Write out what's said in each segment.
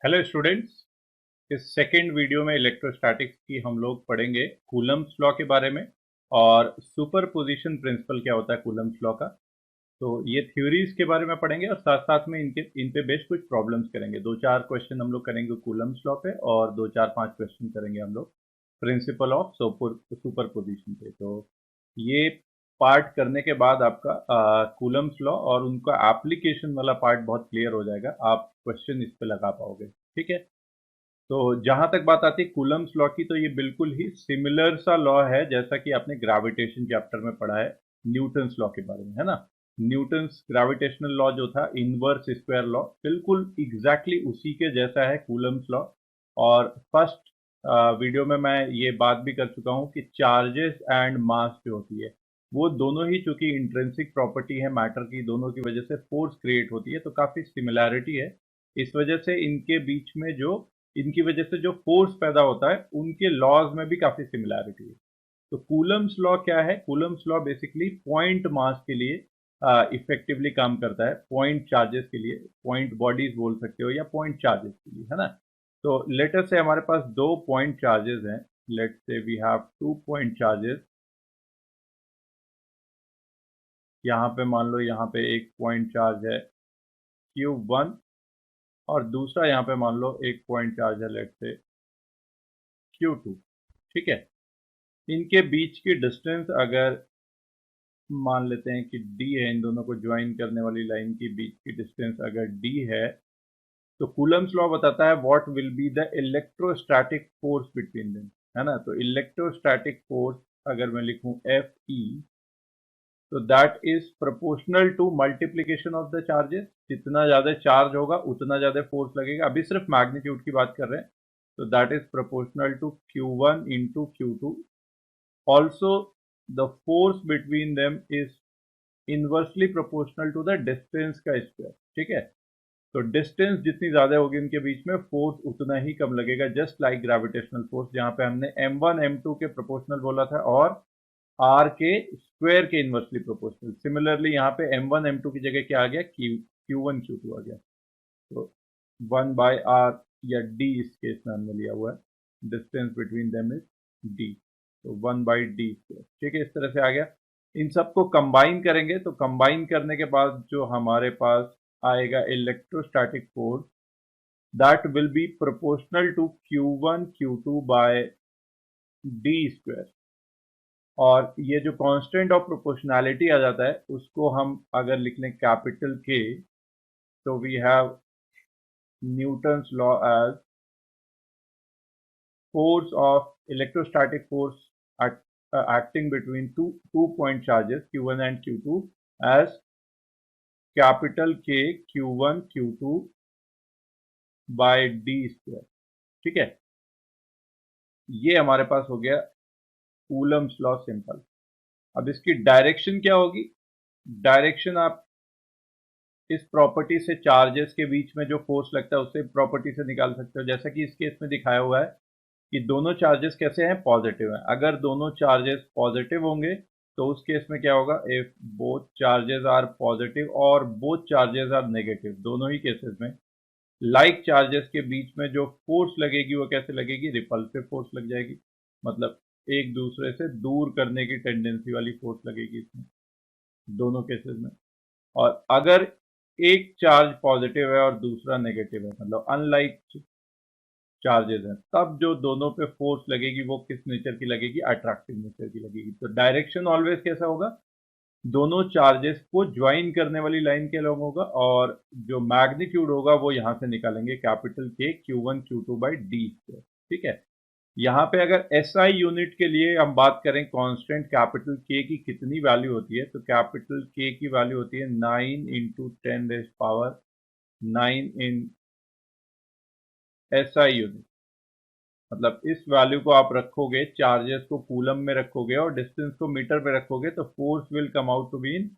Hello students. इस second video में electrostatics की हम लोग पढ़ेंगे कूलम्ब्स लॉ के बारे में और सुपरपोजिशन प्रिंसिपल क्या होता है कूलम्ब्स लॉ का। तो ये थ्योरीज के बारे में पढ़ेंगे और साथ साथ में इन पे बेस्ड कुछ प्रॉब्लम्स करेंगे। दो चार क्वेश्चन हम लोग करेंगे कूलम्ब्स लॉ पे और दो चार पांच क्वेश्चन करेंगे हम लोग प्रिंसिपल ऑफ सुपरपोजिशन पे। तो ये पार्ट करने के बाद आपका कूलम्ब्स लॉ और उनका एप्लीकेशन वाला पार्ट बहुत क्लियर हो जाएगा। आप क्वेश्चन इस पे लगा पाओगे। ठीक है। तो जहां तक बात आती है कूलम्ब्स लॉ की, तो ये बिल्कुल ही सिमिलर सा लॉ है जैसा कि आपने ग्रेविटेशन चैप्टर में पढ़ा है न्यूटन्स लॉ के बारे में, है ना। न्यूटन्स ग्रेविटेशनल लॉ जो था इनवर्स स्क्वायर लॉ, बिल्कुल एग्जैक्टली उसी के जैसा है कूलम्ब्स लॉ। और फर्स्ट वीडियो में मैं ये बात भी कर चुका हूं कि चार्जेस एंड मास जो होती है वो दोनों ही, चूंकि इंट्रिंसिक प्रॉपर्टी है मैटर की, दोनों की वजह से फोर्स क्रिएट होती है, तो काफी सिमिलैरिटी है। इस वजह से इनके बीच में जो इनकी वजह से जो फोर्स पैदा होता है उनके लॉज में भी काफी सिमिलैरिटी है। तो कूलम्ब्स लॉ क्या है? Coulomb's law basically point mass के लिए इफेक्टिवली काम करता है, पॉइंट चार्जेस के लिए, पॉइंट बॉडीज बोल सकते हो या पॉइंट चार्जेस के लिए, है ना। तो लेट अस से हमारे पास दो पॉइंट चार्जेस हैं। Let's say we have two point charges. यहाँ पे मान लो यहाँ पे एक पॉइंट चार्ज है Q1 और दूसरा यहाँ पे मान लो एक पॉइंट चार्ज है लेट्स से Q2। ठीक है। इनके बीच की डिस्टेंस अगर मान लेते हैं कि d है, इन दोनों को ज्वाइन करने वाली लाइन के बीच की डिस्टेंस अगर d है, तो कूलम्ब्स लॉ बताता है what will be the electrostatic force between them, है ना। तो इलेक्ट्रोस्टैटिक फोर्स अगर मैं लिखूं Fe, तो that is proportional to multiplication of the charges. जितना ज्यादा चार्ज होगा उतना ज्यादा फोर्स लगेगा। अभी सिर्फ मैग्नीट्यूड की बात कर रहे हैं, तो that is proportional to Q1 into Q2। Also the force between them is inversely proportional to the distance का स्क्वायर। ठीक है। तो डिस्टेंस जितनी ज्यादा होगी उनके बीच में फोर्स उतना ही कम लगेगा, जस्ट लाइक ग्रेविटेशनल फोर्स, जहां पे हमने m1 m2 के प्रोपोर्शनल बोला था और r के स्क्वायर के इनवर्सली प्रोपोर्शनल। सिमिलरली यहाँ पे m1 m2 की जगह क्या आ गया? Q1 Q2 आ गया। तो 1/r या d इस केस में हमने लिया हुआ है, distance between them is d। तो 1/d स्क्वायर। ठीक है, इस तरह से आ गया। इन सबको कंबाइन करेंगे तो कंबाइन करने के बाद जो हमारे पास आएगा electrostatic force, that will be proportional to Q1 Q2 by d square. और ये जो कांस्टेंट ऑफ प्रोपोर्शनैलिटी आ जाता है उसको हम अगर लिख लें कैपिटल K, तो we have Newton's law as force of electrostatic force acting between two point charges Q1 and Q2 as capital K Q1 Q2 by D square। ठीक है, ये हमारे पास हो गया कूलम्ब्स लॉ सिंपल। अब इसकी डायरेक्शन क्या होगी? डायरेक्शन आप इस प्रॉपर्टी से चार्जेस के बीच में जो फोर्स लगता है उससे प्रॉपर्टी से निकाल सकते हो, जैसा कि इस केस में दिखाया हुआ है कि दोनों चार्जेस कैसे हैं? पॉजिटिव हैं। अगर दोनों चार्जेस पॉजिटिव होंगे तो उस केस में क्या होगा? If both charges are positive और बोथ चार्जेस आर नेगेटिव, दोनों ही केसेस में लाइक चार्जेस के बीच में जो फोर्स लगेगी वो कैसे लगेगी? रिपल्सिव फोर्स लग जाएगी। मतलब एक दूसरे से दूर करने की टेंडेंसी वाली फोर्स लगेगी इसमें, दोनों केसेस में। और अगर एक चार्ज पॉजिटिव है और दूसरा नेगेटिव है, मतलब अनलाइक चार्जेस हैं, तब जो दोनों पे फोर्स लगेगी वो किस नेचर की लगेगी? अट्रैक्टिव नेचर की लगेगी। तो डायरेक्शन ऑलवेज कैसा होगा? दोनों चार्जेस को ज्वाइन करने वाली लाइन के अलॉन्ग होगा और जो मैग्नीट्यूड होगा वो यहां से निकालेंगे capital K Q1 Q2 by D square. ठीक है। यहाँ पे अगर SI यूनिट के लिए हम बात करें कांस्टेंट कैपिटल K की कितनी वैल्यू होती है, तो कैपिटल K की वैल्यू होती है 9 इंटू 10⁻9 इन SI यूनिट। मतलब इस वैल्यू को आप रखोगे, चार्जेस को कूलम में रखोगे और डिस्टेंस को मीटर पे रखोगे, तो force will come out to be in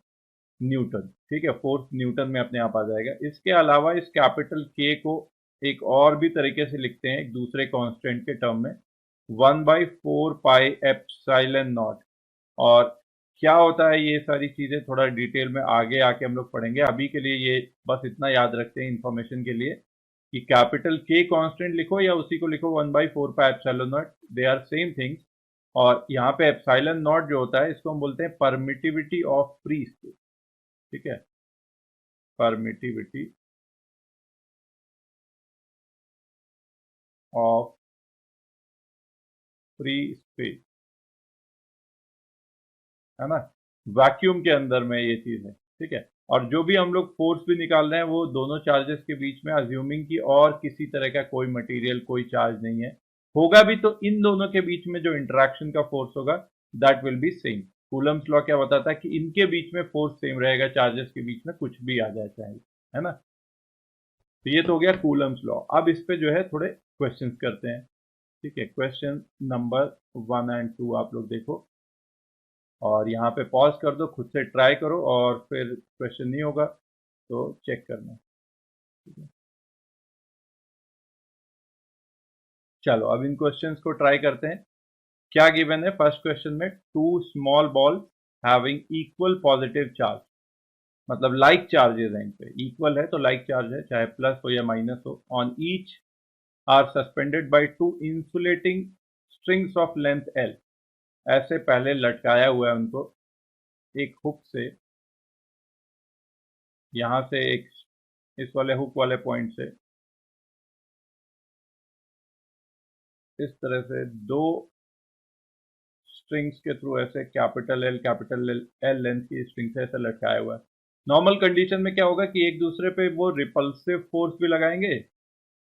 newton. ठीक है, फोर्स न्यूटन में अपने आप आ जाएगा। इसके अलावा इस कैपिटल के को एक और भी तरीके से लिखते हैं, एक दूसरे कांस्टेंट के टर्म में, 1/4πε0। और क्या होता है ये सारी चीजें थोड़ा डिटेल में आगे आके हम लोग पढ़ेंगे। अभी के लिए ये बस इतना याद रखते हैं इंफॉर्मेशन के लिए कि कैपिटल के कांस्टेंट लिखो या उसी को लिखो 1/4πε0, दे आर सेम थिंग्स। और यहाँ पे एप्सिलॉन नॉट जो होता है इसको हम बोलते हैं परमिटिविटी ऑफ फ्री स्पेस। ठीक है, परमिटिविटी ऑफ फ्री स्पेस, है ना, वैक्यूम के अंदर में ये चीज है। ठीक है, और जो भी हम लोग फोर्स भी निकाल रहे हैं वो दोनों चार्जेस के बीच में अज्यूमिंग की और किसी तरह का कोई मटेरियल, कोई चार्ज नहीं है, होगा भी तो इन दोनों के बीच में जो इंटरेक्शन का फोर्स होगा that will B same. Coulomb's law क्या बताता है कि इनके बीच में फोर्स सेम रहेगा, चार्जेस के बीच में कुछ भी आ जाए चाहे, है ना। तो ये तो हो गया कूलम्स लॉ। अब इस पे जो है थोड़े क्वेश्चंस करते हैं। ठीक है, क्वेश्चन नंबर 1 एंड 2 आप लोग देखो और यहाँ पे पॉज कर दो, खुद से ट्राई करो और फिर क्वेश्चन नहीं होगा तो चेक करना। ठीक है, चलो अब इन क्वेश्चंस को ट्राई करते हैं। क्या गिवन है फर्स्ट क्वेश्चन में, two small ball having equal positive charge, मतलब लाइक चार्जेस हैं, इन पे इक्वल है तो लाइक चार्ज है, चाहे प्लस हो या माइनस हो, on each are suspended by two insulating strings of length L. ऐसे पहले लटकाया हुआ है उनको एक हुक से, यहां से एक इस वाले हुक वाले पॉइंट से इस तरह से दो स्ट्रिंग्स के थ्रू ऐसे कैपिटल एल लेंथ की स्ट्रिंग से ऐसे लटकाया हुआ है। नॉर्मल कंडीशन में क्या होगा कि एक दूसरे पे वो रिपल्सिव फोर्स भी लगाएंगे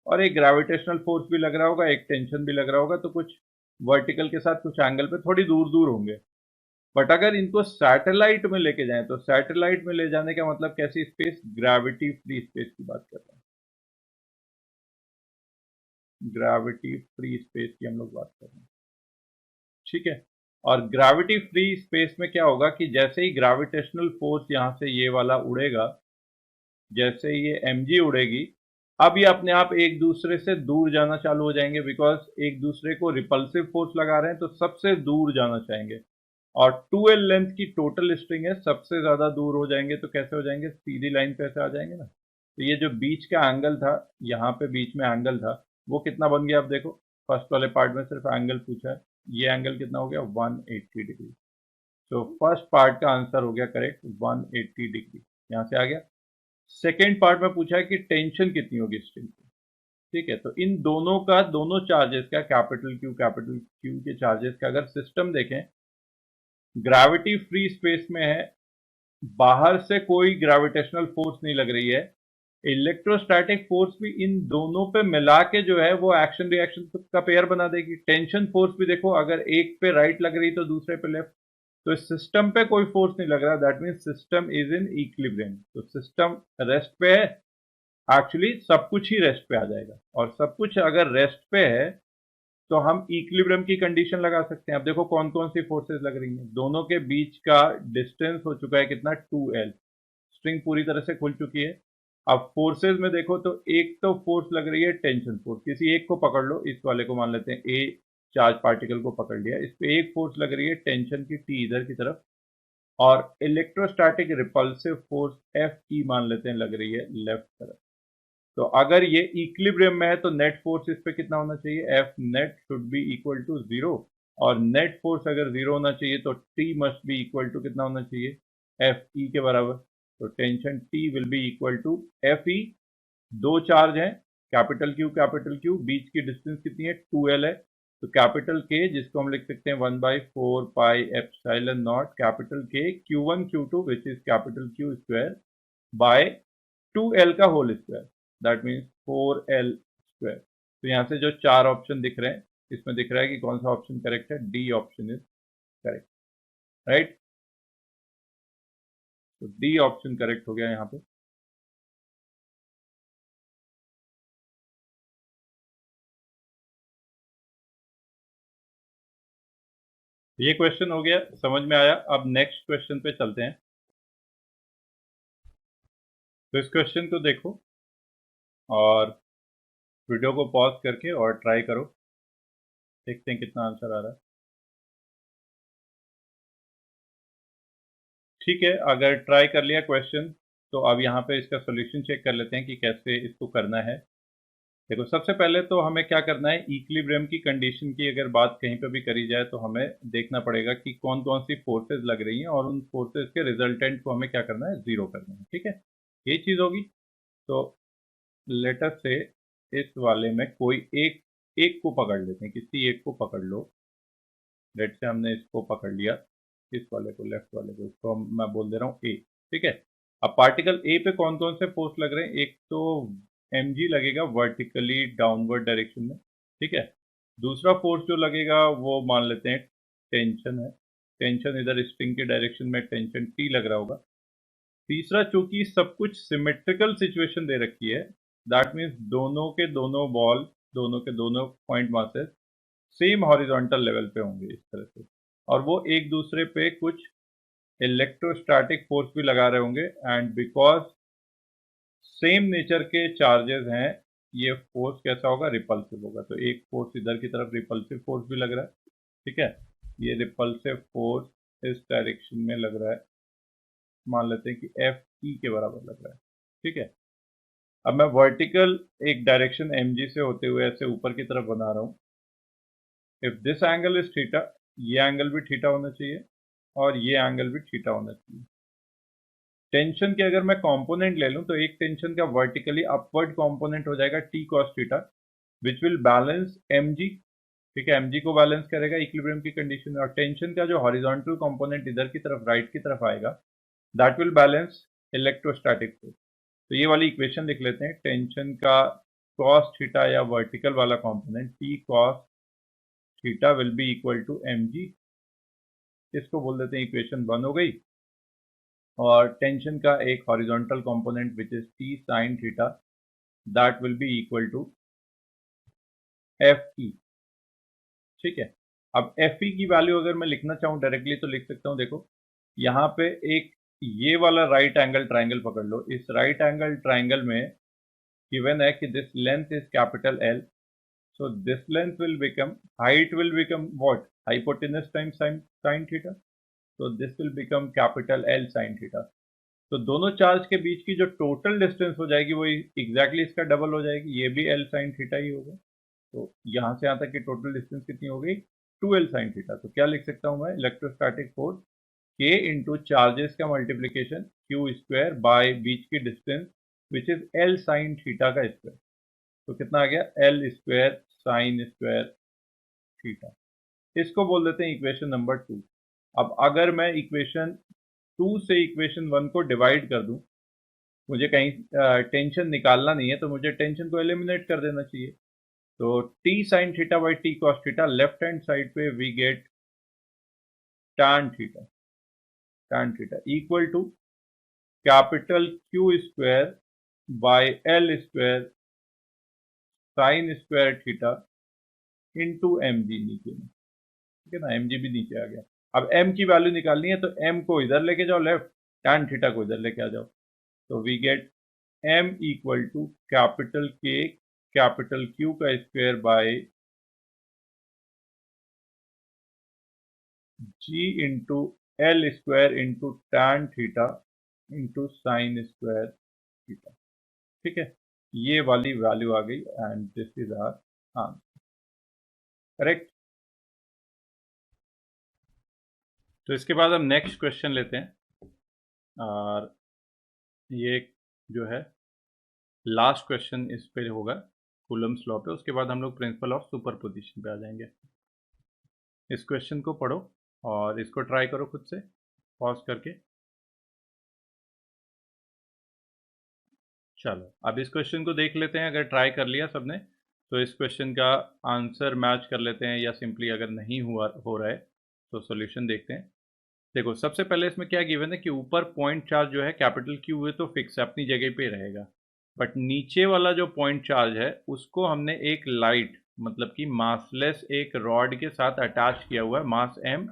और एक ग्रेविटेशनल फोर्स भी लग रहा होगा, एक टेंशन भी लग रहा होगा, तो कुछ वर्टिकल के साथ कुछ एंगल पे थोड़ी दूर दूर होंगे। बट अगर इनको सैटेलाइट में लेके जाएं तो सैटेलाइट में ले जाने का मतलब कैसी स्पेस, ग्रेविटी फ्री स्पेस की बात कर रहे हैं, ग्रेविटी फ्री स्पेस की हम लोग बात कर रहे हैं। ठीक है, और ग्रेविटी फ्री स्पेस में क्या होगा कि जैसे ही ग्रेविटेशनल फोर्स यहां से ये वाला उड़ेगा, जैसे ये mg उड़ेगी, अब ये अपने आप एक दूसरे से दूर जाना चालू हो जाएंगे, बिकॉज एक दूसरे को रिपल्सिव फोर्स लगा रहे हैं तो सबसे दूर जाना चाहेंगे। और 2l लेंथ की टोटल स्ट्रिंग है, सबसे ज्यादा दूर हो जाएंगे तो कैसे हो जाएंगे, सीधी लाइन पे ऐसे आ जाएंगे ना। तो ये जो बीच का एंगल था, यहाँ पे बीच में एंगल था, वो कितना बन गया, आप देखो फर्स्ट वाले पार्ट में सिर्फ एंगल पूछा है, ये एंगल कितना हो गया, 180 डिग्री। तो फर्स्ट पार्ट का आंसर हो गया करेक्ट, 180 डिग्री यहाँ से आ गया। सेकेंड पार्ट में पूछा है कि टेंशन कितनी होगी स्ट्रिंग की। ठीक है, तो इन दोनों का, दोनों चार्जेस का, कैपिटल क्यू के चार्जेस का अगर सिस्टम देखें, ग्रेविटी फ्री स्पेस में है, बाहर से कोई ग्रेविटेशनल फोर्स नहीं लग रही है, इलेक्ट्रोस्टैटिक फोर्स भी इन दोनों पे मिला के जो है वो एक्शन रिएक्शन का पेयर बना देगी। टेंशन फोर्स भी देखो, अगर एक पे राइट लग रही तो दूसरे पे लेफ्ट, तो इस सिस्टम पे कोई फोर्स नहीं लग रहा, that means system is in equilibrium. तो सिस्टम रेस्ट पे है, एक्चुअली सब कुछ ही रेस्ट पे आ जाएगा, और सब कुछ अगर रेस्ट पे है तो हम इक्विलिब्रियम की कंडीशन लगा सकते हैं। अब देखो कौन कौन सी फोर्सेस लग रही हैं, दोनों के बीच का डिस्टेंस हो चुका है कितना, 2l, स्ट्रिंग पूरी तरह से खुल चुकी है। अब फोर्सेस में देखो तो एक तो फोर्स लग रही है टेंशन फोर्स, किसी एक को पकड़ लो, इस वाले को मान लेते हैं ए, चार्ज पार्टिकल को पकड़ लिया, इस पे एक फोर्स लग रही है टेंशन की, टी इधर की तरफ, और electrostatic repulsive force F E मान लेते हैं लग रही है लेफ्ट तरफ। तो अगर ये इक्विलिब्रियम में है तो नेट फोर्स इस पे कितना होना चाहिए, F net should be equal to 0, और नेट फोर्स अगर 0 होना चाहिए तो T must be equal to कितना होना चाहिए, एफ ई के बराबर। तो tension T will be equal to F E, दो चार्ज हैं, कैपिटल क्यू, बीच की डिस्टेंस कितनी है, 2l है, तो कैपिटल के जिसको हम लिख सकते हैं 1/4πε0 capital K Q1 Q2 which is capital Q square by 2l का whole square, that means 4l square. तो यहाँ से जो चार ऑप्शन दिख रहे हैं इसमें दिख रहा है कि कौन सा ऑप्शन करेक्ट है, D option is correct, right. तो डी ऑप्शन करेक्ट हो गया यहाँ पे। ये क्वेश्चन हो गया, समझ में आया। अब नेक्स्ट क्वेश्चन पे चलते हैं। तो इस क्वेश्चन को देखो और वीडियो को पॉज करके और ट्राई करो, देखते हैं कितना आंसर आ रहा है। ठीक है, अगर ट्राई कर लिया क्वेश्चन तो अब यहाँ पे इसका सोल्यूशन चेक कर लेते हैं कि कैसे इसको करना है। देखो सबसे पहले तो हमें क्या करना है, इक्विलिब्रियम की कंडीशन की अगर बात कहीं पे भी करी जाए तो हमें देखना पड़ेगा कि कौन कौन सी फोर्सेज लग रही हैं और उन फोर्सेज के रिजल्टेंट को हमें क्या करना है, जीरो करना है। ठीक है, ये चीज़ होगी। तो लेट अस से इस वाले में कोई एक एक को पकड़ लेते हैं, किसी एक को पकड़ लो। लेट से हमने इसको पकड़ लिया, इस वाले को, लेफ्ट वाले को, इसको मैं बोल दे रहा हूँ ए। ठीक है, अब पार्टिकल ए पे कौन कौन से फोर्स लग रहे हैं, एक तो mg लगेगा वर्टिकली डाउनवर्ड डायरेक्शन में। ठीक है, दूसरा फोर्स जो लगेगा वो मान लेते हैं टेंशन है, टेंशन इधर स्प्रिंग के डायरेक्शन में टेंशन टी लग रहा होगा। तीसरा, चूंकि सब कुछ सिमेट्रिकल सिचुएशन दे रखी है, दैट मीन्स दोनों के दोनों बॉल, दोनों के दोनों point masses same horizontal level पे होंगे इस तरह से, और वो एक दूसरे पे कुछ इलेक्ट्रोस्टैटिक फोर्स भी लगा रहे होंगे, एंड बिकॉज सेम नेचर के चार्जेस हैं, ये फोर्स कैसा होगा, रिपल्सिव होगा। तो एक फोर्स इधर की तरफ रिपल्सिव फोर्स भी लग रहा है। ठीक है, ये रिपल्सिव फोर्स इस डायरेक्शन में लग रहा है, मान लेते हैं कि एफ ई के बराबर लग रहा है। ठीक है, अब मैं वर्टिकल एक डायरेक्शन एम जी से होते हुए ऐसे ऊपर की तरफ बना रहा हूँ। If this angle is theta, ये एंगल भी थीटा होना चाहिए और ये एंगल भी थीटा होना चाहिए। टेंशन के अगर मैं कंपोनेंट ले लूं तो एक टेंशन का वर्टिकली अपवर्ड कंपोनेंट हो जाएगा T cos theta, which will balance M G. ठीक है, एम जी को बैलेंस करेगा इक्विलिब्रियम की कंडीशन में, और टेंशन का जो हॉरिजॉन्टल कंपोनेंट इधर की तरफ, राइट की तरफ आएगा, that will balance electrostatic force. तो ये वाली इक्वेशन लिख लेते हैं, टेंशन का कॉस थीटा या वर्टिकल वाला component T cos theta will be equal to M G. इसको बोल देते हैं इक्वेशन 1 हो गई। और टेंशन का एक horizontal component which is T sine theta, that will be equal to F E. ठीक है, अब एफ ई की वैल्यू अगर मैं लिखना चाहूँ डायरेक्टली तो लिख सकता हूँ। देखो यहाँ पे एक ये वाला राइट एंगल ट्राइंगल पकड़ लो, इस राइट एंगल ट्राइंगल में गिवन है कि this length is capital L, so this length will become, height will become what, hypotenuse times sin theta, so this will become capital L sin theta। तो दोनों charge के बीच की जो total distance हो जाएगी वो एग्जैक्टली इसका डबल हो जाएगी, ये भी L sin थीटा ही होगा। तो यहाँ से यहाँ तक की टोटल डिस्टेंस कितनी हो गई, 2L sin थीटा। तो क्या लिख सकता हूँ मैं, electrostatic force K into charges का मल्टीप्लीकेशन क्यू स्क्वायर बाय बीच की distance which is L sin theta का स्क्वायर। तो कितना आ गया, L square sine square theta. इसको बोल देते हैं इक्वेशन नंबर 2। अब अगर मैं इक्वेशन 2 से इक्वेशन 1 को डिवाइड कर दूं, मुझे कहीं टेंशन निकालना नहीं है तो मुझे टेंशन को एलिमिनेट कर देना चाहिए। तो t sine theta by T cos theta, left hand side पे we get tan theta equal to capital Q square by L square sine square theta into M G नीचे में। ठीक है ना, एम जी भी नीचे आ गया। अब m की वैल्यू निकालनी है तो m को इधर लेके जाओ लेफ्ट, tan थीटा को इधर लेके आ जाओ, तो we get m equal to capital K capital Q का square by G into L square into tan theta into sine square theta. ठीक है, ये वाली वैल्यू आ गई and this is our answer. Correct. तो इसके बाद हम नेक्स्ट क्वेश्चन लेते हैं, और ये जो है लास्ट क्वेश्चन इस पे होगा कूलम्ब्स लॉ पे, उसके बाद हम लोग प्रिंसिपल ऑफ सुपरपोजिशन पे आ जाएंगे। इस क्वेश्चन को पढ़ो और इसको ट्राई करो खुद से पॉज करके। चलो अब इस क्वेश्चन को देख लेते हैं, अगर ट्राई कर लिया सबने तो इस क्वेश्चन का आंसर मैच कर लेते हैं, या सिंपली अगर नहीं हो रहा है तो सॉल्यूशन देखते हैं। देखो सबसे पहले इसमें क्या गिवन है कि ऊपर पॉइंट चार्ज जो है कैपिटल क्यू है तो फिक्स है, अपनी जगह पे रहेगा, बट नीचे वाला जो पॉइंट चार्ज है उसको हमने एक लाइट मतलब कि मासलेस एक रॉड के साथ अटैच किया हुआ है, मास m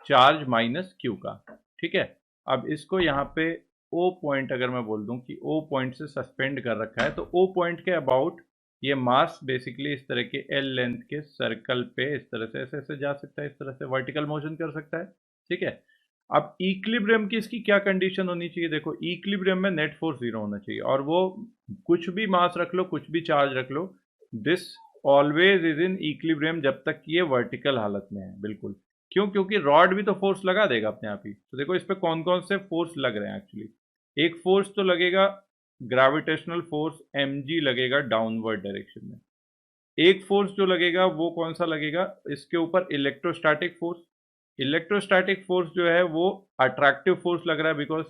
चार्ज माइनस क्यू का। ठीक है, अब इसको यहाँ पे ओ पॉइंट अगर मैं बोल दूं कि ओ पॉइंट से सस्पेंड कर रखा है, तो ओ पॉइंट के अबाउट ये मास बेसिकली इस तरह के एल लेंथ के सर्कल पे इस तरह से ऐसे ऐसे जा सकता है, इस तरह से वर्टिकल मोशन कर सकता है। ठीक है, अब इक्विलिब्रियम की इसकी क्या कंडीशन होनी चाहिए, देखो इक्विलिब्रियम में नेट फोर्स जीरो होना चाहिए, और वो कुछ भी मास रख लो, कुछ भी चार्ज रख लो, this always is in equilibrium जब तक कि ये वर्टिकल हालत में है। बिल्कुल, क्यों? क्योंकि रॉड भी तो फोर्स लगा देगा अपने आप ही। तो देखो इस पे कौन कौन से फोर्स लग रहे हैं एक्चुअली। एक फोर्स तो लगेगा ग्रेविटेशनल फोर्स mg लगेगा डाउनवर्ड डायरेक्शन में। एक फोर्स जो लगेगा वो कौन सा लगेगा, इसके ऊपर इलेक्ट्रोस्टैटिक फोर्स। इलेक्ट्रोस्टैटिक फोर्स जो है वो अट्रैक्टिव फोर्स लग रहा है, बिकॉज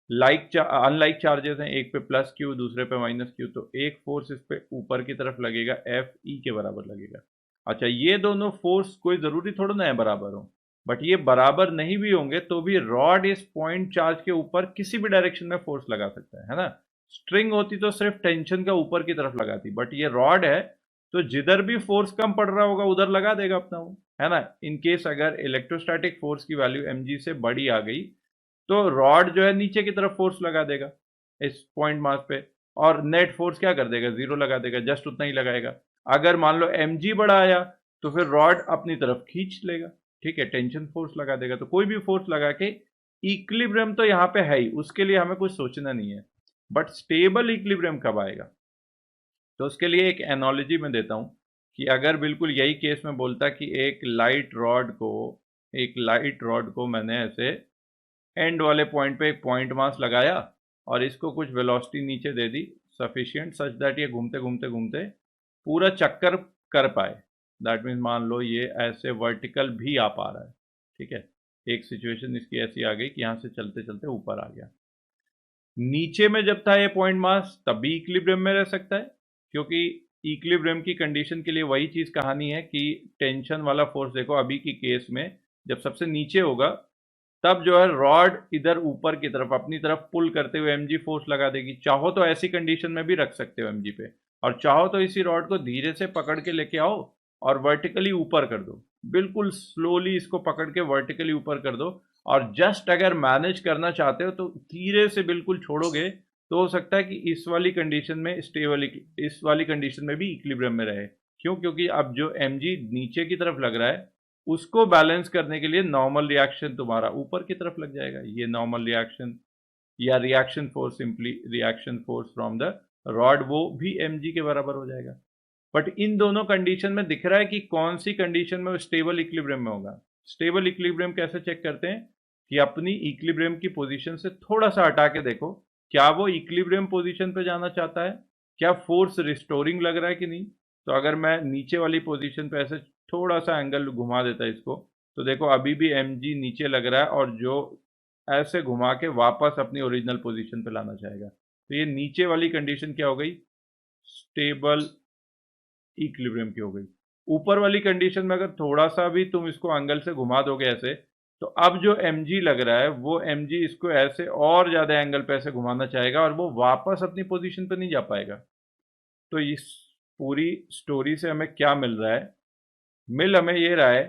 अनलाइक चार्जेस हैं, एक पे प्लस क्यू दूसरे पे माइनस क्यू, तो एक फोर्स इस पे ऊपर की तरफ लगेगा एफ ई के बराबर लगेगा। अच्छा, ये दोनों फोर्स कोई जरूरी थोड़ा ना है बराबर हो, बट ये बराबर नहीं भी होंगे तो भी रॉड इस पॉइंट चार्ज के ऊपर किसी भी डायरेक्शन में फोर्स लगा सकता है ना। स्ट्रिंग होती तो सिर्फ टेंशन का ऊपर की तरफ लगाती, बट ये रॉड है तो जिधर भी फोर्स कम पड़ रहा होगा उधर लगा देगा अपना वो, है ना। इन केस अगर इलेक्ट्रोस्टैटिक फोर्स की वैल्यू mg से बड़ी आ गई तो रॉड जो है नीचे की तरफ फोर्स लगा देगा इस पॉइंट मास पे, और नेट फोर्स क्या कर देगा, जीरो लगा देगा, जस्ट उतना ही लगाएगा। अगर मान लो mg बड़ा आया तो फिर रॉड अपनी तरफ खींच लेगा, ठीक है, टेंशन फोर्स लगा देगा। तो कोई भी फोर्स लगा के इक्विलिब्रियम तो यहाँ पे है ही, उसके लिए हमें कुछ सोचना नहीं है। बट स्टेबल इक्विलिब्रियम कब आएगा, तो उसके लिए एक एनालॉजी में देता हूं कि अगर बिल्कुल यही केस में बोलता कि एक लाइट रॉड को मैंने ऐसे एंड वाले पॉइंट पे एक पॉइंट मास लगाया और इसको कुछ वेलोसिटी नीचे दे दी सफिशिएंट सच दैट ये घूमते घूमते घूमते पूरा चक्कर कर पाए। दैट मीन्स मान लो ये ऐसे वर्टिकल भी आ पा रहा है, ठीक है। एक सिचुएशन इसकी ऐसी आ गई कि यहाँ से चलते चलते ऊपर आ गया। नीचे में जब था ये पॉइंट मास तब भी इक्विलिब्रियम में रह सकता है, क्योंकि इक्विलिब्रियम की कंडीशन के लिए वही चीज कहानी है कि टेंशन वाला फोर्स देखो अभी की केस में जब सबसे नीचे होगा तब जो है रॉड इधर ऊपर की तरफ अपनी तरफ पुल करते हुए mg फोर्स लगा देगी। चाहो तो ऐसी कंडीशन में भी रख सकते हो mg पे, और चाहो तो इसी रॉड को धीरे से पकड़ के लेके आओ और वर्टिकली ऊपर कर दो, बिल्कुल स्लोली इसको पकड़ के वर्टिकली ऊपर कर दो। और जस्ट अगर मैनेज करना चाहते हो तो धीरे से बिल्कुल छोड़ोगे तो हो सकता है कि इस वाली कंडीशन में भी इक्विलिब्रियम में रहे। क्यों? क्योंकि अब जो mg नीचे की तरफ लग रहा है उसको बैलेंस करने के लिए नॉर्मल रिएक्शन तुम्हारा ऊपर की तरफ लग जाएगा। ये नॉर्मल रिएक्शन या reaction force, simply reaction force from the rod, वो भी mg के बराबर हो जाएगा। बट इन दोनों कंडीशन में दिख रहा है कि कौन सी कंडीशन में वो स्टेबल इक्विलिब्रियम में होगा। स्टेबल इक्विलिब्रियम कैसे चेक करते हैं कि अपनी इक्विलिब्रियम की पोजीशन से थोड़ा सा हटा के देखो क्या वो इक्विलिब्रियम पोजीशन पे जाना चाहता है, क्या फोर्स रिस्टोरिंग लग रहा है कि नहीं। तो अगर मैं नीचे वाली पोजीशन पे ऐसे थोड़ा सा एंगल घुमा देता इसको तो देखो अभी भी mg नीचे लग रहा है और जो ऐसे घुमा के वापस अपनी ओरिजिनल पोजीशन पे लाना चाहेगा। तो ये नीचे वाली कंडीशन क्या हो गई, स्टेबल इक्विलिब्रियम की हो गई। ऊपर वाली कंडीशन में अगर थोड़ा सा भी तुम इसको एंगल से घुमा दोगे ऐसे तो अब जो mg लग रहा है वो mg इसको ऐसे और ज्यादा एंगल पे ऐसे घुमाना चाहेगा और वो वापस अपनी पोजीशन पे नहीं जा पाएगा। तो इस पूरी स्टोरी से हमें क्या मिल रहा है, मिल हमें ये रहा है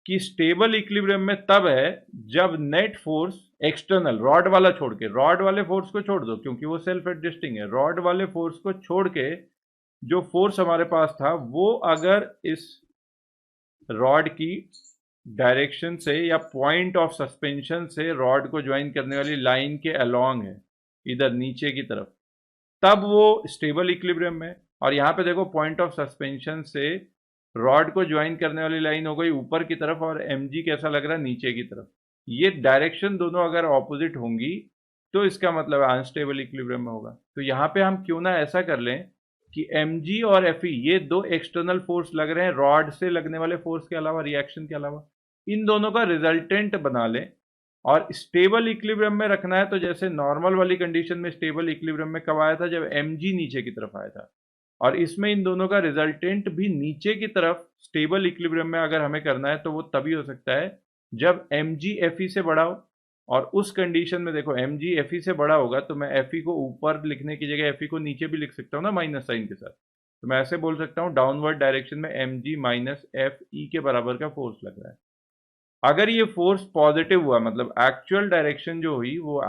कि स्टेबल इक्विलिब्रियम में तब है जब नेट फोर्स एक्सटर्नल रॉड वाला छोड़ के, रॉड वाले फोर्स को छोड़ दो क्योंकि वो सेल्फ एडजस्टिंग है, रॉड वाले फोर्स को छोड़ के जो फोर्स हमारे पास था वो अगर इस रॉड की डायरेक्शन से या पॉइंट ऑफ सस्पेंशन से रॉड को ज्वाइन करने वाली लाइन के अलोंग है इधर नीचे की तरफ, तब वो स्टेबल इक्विलिब्रियम में। और यहाँ पे देखो पॉइंट ऑफ सस्पेंशन से रॉड को ज्वाइन करने वाली लाइन हो गई ऊपर की तरफ और mg कैसा लग रहा है नीचे की तरफ। ये डायरेक्शन दोनों अगर ऑपोजिट होंगी तो इसका मतलब अनस्टेबल इक्विलिब्रियम में होगा। तो यहाँ पे हम क्यों ना ऐसा कर लें कि mg और fe ये दो एक्सटर्नल फोर्स लग रहे हैं रॉड से लगने वाले फोर्स के अलावा, रिएक्शन के अलावा, इन दोनों का रिजल्टेंट बना लें और स्टेबल इक्विलिब्रियम में रखना है। तो जैसे नॉर्मल वाली कंडीशन में स्टेबल इक्विलिब्रियम में कब आया था, जब mg नीचे की तरफ आया था, और इसमें इन दोनों का रिजल्टेंट भी नीचे की तरफ स्टेबल इक्विलिब्रियम में अगर हमें करना है तो वो तभी हो सकता है जब mg fe से बड़ा हो। और उस कंडीशन में देखो mg fe से बड़ा होगा तो मैं fe को ऊपर लिखने की जगह fe को नीचे भी लिख सकता हूँ ना माइनस साइन के साथ। तो मैं ऐसे बोल सकता हूँ डाउनवर्ड डायरेक्शन में mg माइनस fe के बराबर का फोर्स लग रहा है। अगर ये फोर्स पॉजिटिव हुआ मतलब एक्चुअल डायरेक्शन जो हुई वो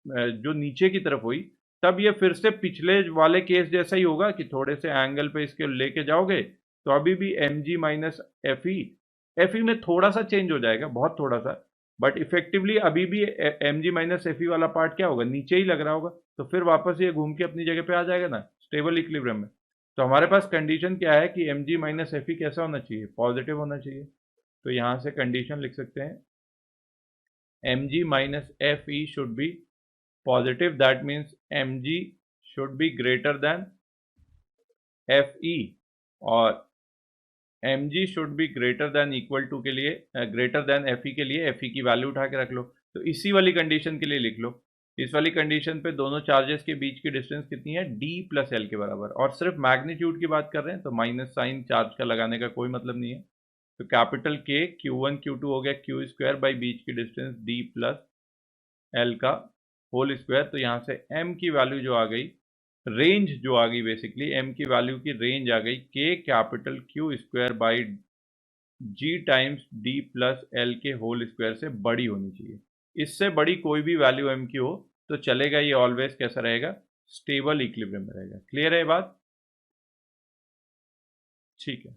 जो नीचे की तरफ हुई, तब ये फिर से पिछले वाले केस जैसा ही होगा कि थोड़े से एंगल पे इसके लेके जाओगे तो अभी भी mg माइनस fe में थोड़ा सा चेंज हो जाएगा, बहुत थोड़ा सा, बट इफेक्टिवली अभी भी mg माइनस fe वाला पार्ट क्या होगा, नीचे ही लग रहा होगा। तो फिर वापस ये घूम के अपनी जगह पे आ जाएगा ना स्टेबल इक्विलिब्रियम में। तो हमारे पास कंडीशन क्या है कि M G minus F E कैसा होना चाहिए, पॉजिटिव होना चाहिए। तो यहाँ से कंडीशन लिख सकते हैं M G minus F E should be positive, that means M G should be greater than F E, और M G should be greater than equal to के लिए, ग्रेटर देन एफ ई के लिए F E की value उठा के रख लो। तो इसी वाली कंडीशन के लिए लिख लो, इस वाली कंडीशन पे दोनों चार्जेस के बीच की डिस्टेंस कितनी है, डी प्लस एल के बराबर, और सिर्फ मैग्नीट्यूड की बात कर रहे हैं तो माइनस साइन चार्ज का लगाने का कोई मतलब नहीं है। तो कैपिटल के क्यू वन क्यू टू हो गया क्यू स्क्वायर बाई बीच की डिस्टेंस डी प्लस एल का होल स्क्वायर। तो यहाँ से m की वैल्यू जो आ गई, रेंज जो आ गई, बेसिकली m की वैल्यू की रेंज आ गई k capital Q square by G times D plus L के होल स्क्वायर से बड़ी होनी चाहिए। इससे बड़ी कोई भी वैल्यू m की हो तो चलेगा, ये ऑलवेज कैसा रहेगा, स्टेबल इक्विलिब्रियम में रहेगा। क्लियर है ये बात? ठीक है।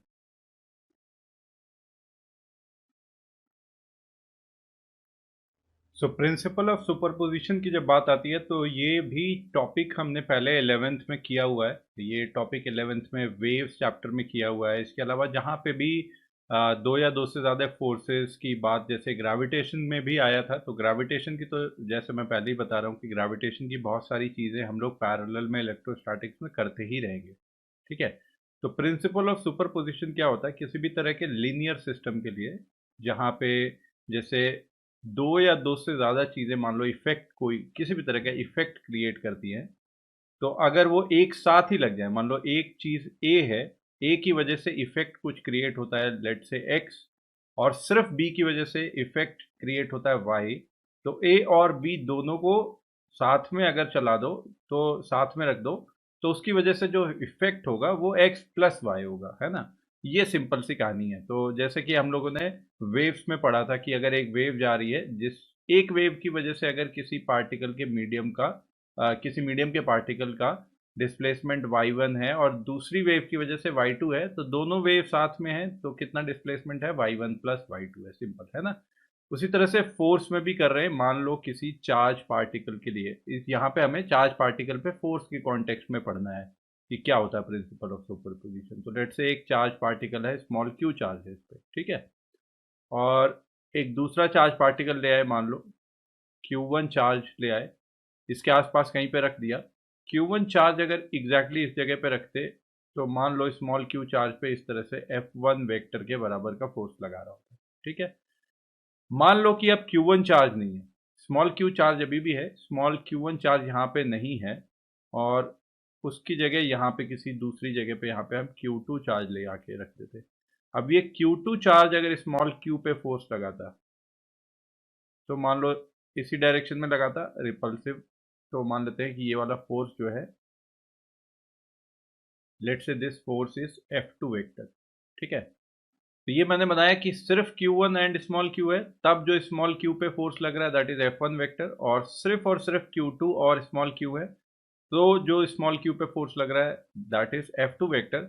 सो प्रिंसिपल ऑफ सुपरपोजिशन की जब बात आती है तो ये भी टॉपिक हमने पहले 11th में किया हुआ है। ये टॉपिक 11th में वेव्स चैप्टर में किया हुआ है। इसके अलावा जहाँ पे भी दो या दो से ज़्यादा फोर्सेस की बात, जैसे ग्रेविटेशन में भी आया था, तो ग्रेविटेशन की तो जैसे मैं पहले ही बता रहा हूँ कि ग्रेविटेशन की बहुत सारी चीज़ें हम लोग पैरेलल में इलेक्ट्रोस्टैटिक्स में करते ही रहेंगे। ठीक है। तो प्रिंसिपल ऑफ सुपरपोजिशन क्या होता है, किसी भी तरह के लीनियर सिस्टम के लिए जहाँ पे जैसे दो या दो से ज़्यादा चीज़ें मान लो इफेक्ट, कोई किसी भी तरह का इफेक्ट क्रिएट करती हैं, तो अगर वो एक साथ ही लग जाए, मान लो एक चीज़ ए है, ए की वजह से इफेक्ट कुछ क्रिएट होता है लेट से एक्स, और सिर्फ बी की वजह से इफेक्ट क्रिएट होता है वाई, तो ए और बी दोनों को साथ में अगर चला दो, तो साथ में रख दो, तो उसकी वजह से जो इफेक्ट होगा वो एक्स प्लस वाई होगा, है ना। ये सिंपल सी कहानी है। तो जैसे कि हम लोगों ने वेव्स में पढ़ा था कि अगर एक वेव जा रही है, जिस एक वेव की वजह से अगर किसी पार्टिकल के मीडियम का किसी मीडियम के पार्टिकल का डिस्प्लेसमेंट y1 है और दूसरी वेव की वजह से y2 है, तो दोनों वेव साथ में हैं तो कितना डिस्प्लेसमेंट है, y1 प्लस y2 है। सिंपल है ना। उसी तरह से फोर्स में भी कर रहे हैं। मान लो किसी चार्ज पार्टिकल के लिए, इस यहाँ पे हमें चार्ज पार्टिकल पे फोर्स के कॉन्टेक्स्ट में पढ़ना है कि क्या होता है प्रिंसिपल ऑफ सुपरपोजिशन। तो लेट से एक चार्ज पार्टिकल है, स्मॉल क्यू चार्ज है इस पर, ठीक है, और एक दूसरा चार्ज पार्टिकल ले आए, मान लो Q1 चार्ज ले आए, इसके आसपास कहीं पे रख दिया। Q1 चार्ज अगर एग्जैक्टली इस जगह पे रखते तो मान लो स्मॉल क्यू चार्ज पे इस तरह से F1 वेक्टर के बराबर का फोर्स लगा रहा होता है। ठीक है। मान लो कि अब Q1 चार्ज नहीं है, स्मॉल क्यू चार्ज अभी भी है, स्मॉल Q1 चार्ज यहाँ पे नहीं है, और उसकी जगह यहाँ पे किसी दूसरी जगह पे यहाँ पे हम Q2 चार्ज ले आके रख देते। अब ये Q2 चार्ज अगर स्मॉल q पे फोर्स लगाता, तो मान लो इसी डायरेक्शन में लगाता रिपल्सिव, तो मान लेते हैं कि ये वाला फोर्स जो है, let's say this force is F2 vector. ठीक है। तो ये मैंने बताया कि सिर्फ Q1 एंड स्मॉल q है, तब जो स्मॉल q पे फोर्स लग रहा है दैट इज F1 वेक्टर, और सिर्फ Q2 और स्मॉल q है, तो जो स्मॉल q पे फोर्स लग रहा है दैट इज F2 वेक्टर।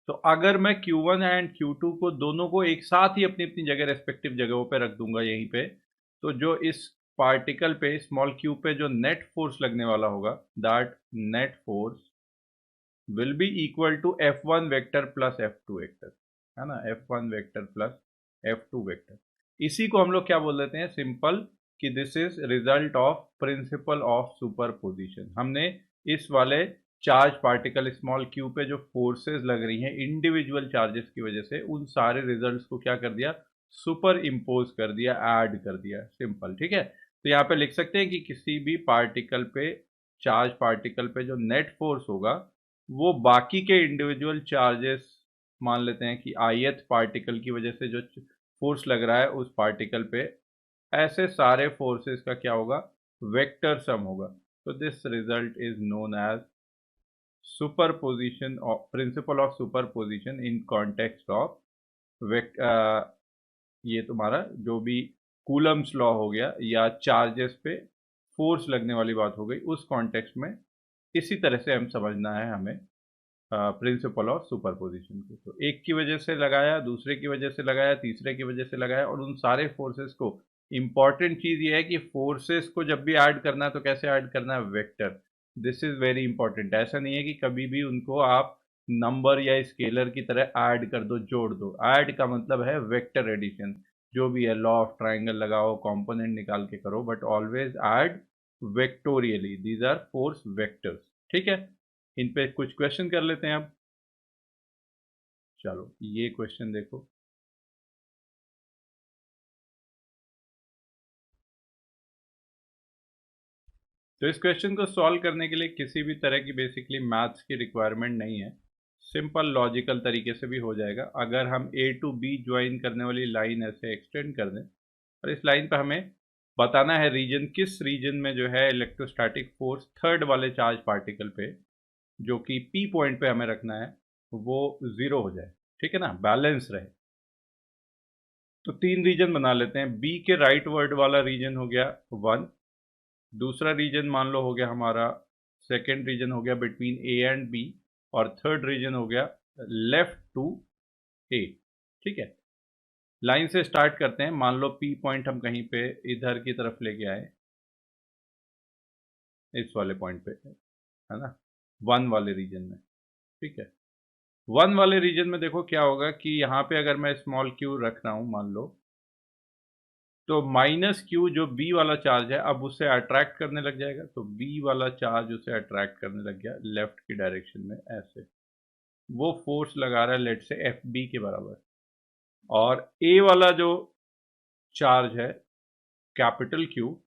तो अगर मैं Q1 एंड Q2 को दोनों को एक साथ ही अपनी अपनी जगह रेस्पेक्टिव जगहों पे रख दूंगा यहीं पे, तो जो इस पार्टिकल पे स्मॉल q पे जो नेट फोर्स लगने वाला होगा, that net force will be equal to F1 vector plus F2 vector, है ना, F1 vector plus F2 vector. इसी को हम लोग क्या बोल देते हैं, सिंपल, कि this is result of principle of superposition. हमने इस वाले चार्ज पार्टिकल स्मॉल क्यू पे जो फोर्सेस लग रही हैं इंडिविजुअल चार्जेस की वजह से, उन सारे रिजल्ट्स को क्या कर दिया, सुपर इम्पोज कर दिया, ऐड कर दिया। सिंपल, ठीक है। तो यहाँ पे लिख सकते हैं कि किसी भी पार्टिकल पे, चार्ज पार्टिकल पे जो नेट फोर्स होगा वो बाकी के इंडिविजुअल चार्जेस, मान लेते हैं कि ith पार्टिकल की वजह से जो फोर्स लग रहा है उस पार्टिकल पे, ऐसे सारे फोर्सेस का क्या होगा, वेक्टर सम होगा। तो this result is known as superposition of principle of superposition in context of ये तुम्हारा जो भी कूलम्स लॉ हो गया या चार्जेस पे फोर्स लगने वाली बात हो गई, उस कॉन्टेक्स्ट में इसी तरह से हम समझना है हमें प्रिंसिपल ऑफ सुपरपोजिशन को। तो एक की वजह से लगाया, दूसरे की वजह से लगाया, तीसरे की वजह से लगाया, और उन सारे फोर्सेस को, इंपॉर्टेंट चीज़ ये है कि फोर्सेस को जब भी ऐड करना है तो कैसे ऐड करना है, vector. This is very important. ऐसा नहीं है कि कभी भी उनको आप नंबर या स्केलर की तरह ऐड कर दो, जोड़ दो। ऐड का मतलब है वेक्टर एडिशन, जो भी है लॉ ऑफ ट्राइंगल लगाओ, कंपोनेंट निकाल के करो, but always add vectorially. These are force vectors. ठीक है, इन पे कुछ क्वेश्चन कर लेते हैं अब। चलो ये क्वेश्चन देखो। तो इस क्वेश्चन को सॉल्व करने के लिए किसी भी तरह की बेसिकली मैथ्स की रिक्वायरमेंट नहीं है, सिंपल लॉजिकल तरीके से भी हो जाएगा। अगर हम ए टू बी ज्वाइन करने वाली लाइन ऐसे एक्सटेंड कर दें और इस लाइन पर हमें बताना है रीजन, किस रीजन में जो है इलेक्ट्रोस्टैटिक फोर्स थर्ड वाले चार्ज पार्टिकल पे, जो कि पी पॉइंट पे हमें रखना है, वो जीरो हो जाए। ठीक है ना, बैलेंस रहे। तो तीन रीजन बना लेते हैं। बी के राइट वर्ड वाला रीजन हो गया 1, दूसरा रीजन मान लो हो गया हमारा, सेकेंड रीजन हो गया बिटवीन ए एंड बी, और थर्ड रीजन हो गया लेफ्ट टू ए। ठीक है, लाइन से स्टार्ट करते हैं। मान लो पी पॉइंट हम कहीं पे इधर की तरफ लेके आए, इस वाले पॉइंट पे, है ना, वन वाले रीजन में। ठीक है, वन वाले रीजन में देखो क्या होगा कि यहाँ पे अगर मैं स्मॉल क्यू रख रहा हूँ मान लो, तो माइनस क्यू जो बी वाला चार्ज है अब उसे अट्रैक्ट करने लग जाएगा। तो बी वाला चार्ज उसे अट्रैक्ट करने लग गया लेफ्ट की डायरेक्शन में, ऐसे वो फोर्स लगा रहा है लेट से एफ बी के बराबर। और ए वाला जो चार्ज है कैपिटल क्यू,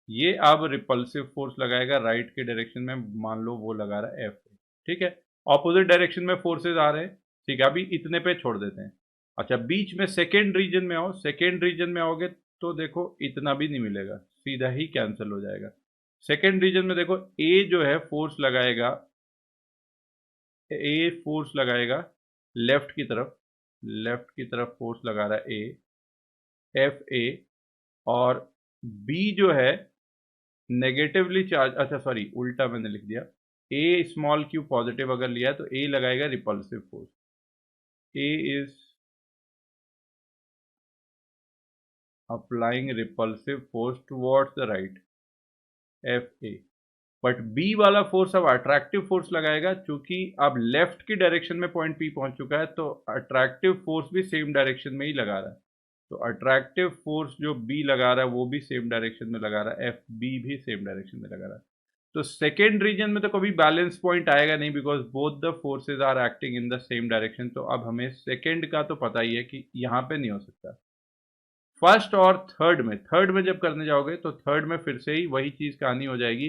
ये अब रिपल्सिव फोर्स लगाएगा राइट के डायरेक्शन में, मान लो वो लगा रहा है एफ। ठीक है, ऑपोजिट डायरेक्शन में फोर्सेज आ रहे हैं। ठीक है, अभी इतने पे छोड़ देते हैं। अच्छा, बीच में सेकेंड रीजन में आओ। सेकेंड रीजन में आओगे तो देखो इतना भी नहीं मिलेगा, सीधा ही कैंसिल हो जाएगा। सेकेंड रीजन में देखो ए जो है फोर्स लगाएगा, ए फोर्स लगाएगा लेफ्ट की तरफ, लेफ्ट की तरफ फोर्स लगा रहा है ए, एफ ए। और बी जो है नेगेटिवली चार्ज, अच्छा सॉरी उल्टा मैंने लिख दिया, ए स्मॉल क्यू पॉजिटिव अगर लिया है तो ए लगाएगा repulsive force. A is applying repulsive force towards the right, F A. But B वाला फोर्स अब अट्रैक्टिव फोर्स लगाएगा, क्योंकि अब लेफ्ट की डायरेक्शन में पॉइंट पी पहुंच चुका है, तो अट्रैक्टिव फोर्स भी सेम डायरेक्शन में ही लगा रहा है। तो अट्रैक्टिव फोर्स जो बी लगा रहा है वो भी सेम डायरेक्शन में लगा रहा है, एफ बी भी सेम डायरेक्शन में लगा रहा है। तो सेकेंड रीजन में तो कभी बैलेंस पॉइंट आएगा नहीं, because both the forces are acting in the same direction. तो अब हमें सेकेंड का तो पता ही है कि यहां पे नहीं हो सकता। फर्स्ट और थर्ड में, थर्ड में जब करने जाओगे तो थर्ड में फिर से ही वही चीज कहानी हो जाएगी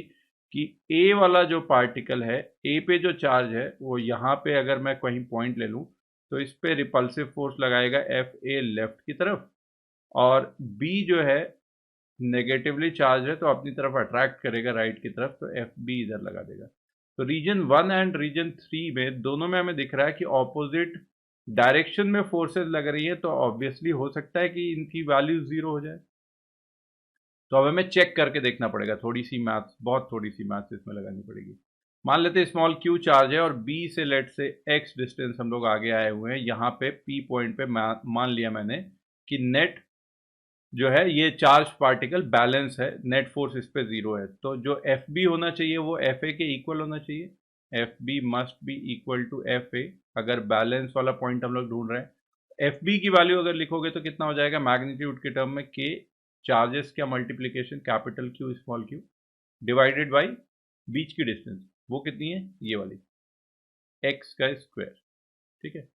कि ए वाला जो पार्टिकल है, ए पे जो चार्ज है वो यहाँ पे अगर मैं कहीं पॉइंट ले लूँ तो इस पे रिपल्सिव फोर्स लगाएगा एफ ए लेफ्ट की तरफ, और बी जो है नेगेटिवली चार्ज है तो अपनी तरफ अट्रैक्ट करेगा राइट की तरफ, तो एफ बी इधर लगा देगा। तो रीजन 1 एंड रीजन 3 में दोनों में हमें दिख रहा है कि ऑपोजिट डायरेक्शन में फोर्सेस लग रही है, तो ऑब्वियसली हो सकता है कि इनकी वैल्यू जीरो हो जाए। तो अब हमें चेक करके देखना पड़ेगा, थोड़ी सी मैथ्स, बहुत थोड़ी सी मैथ्स इसमें लगानी पड़ेगी। मान लेते हैं स्मॉल क्यू चार्ज है और बी से लेट से एक्स डिस्टेंस हम लोग आगे आए हुए हैं। यहाँ पे पी पॉइंट पे मान लिया मैंने कि नेट जो है ये चार्ज पार्टिकल बैलेंस है, नेट फोर्स इस पे जीरो है। तो जो एफ बी होना चाहिए वो एफ ए के इक्वल होना चाहिए। F B must be equal to F A, अगर बैलेंस वाला पॉइंट हम लोग ढूंढ रहे हैं। एफ बी की वैल्यू अगर लिखोगे तो कितना हो जाएगा, मैग्नीट्यूड के टर्म में के, चार्जेस का multiplication capital Q small Q divided by बीच की डिस्टेंस, वो कितनी है ये वाली, एक्स का स्क्वायर। ठीक है,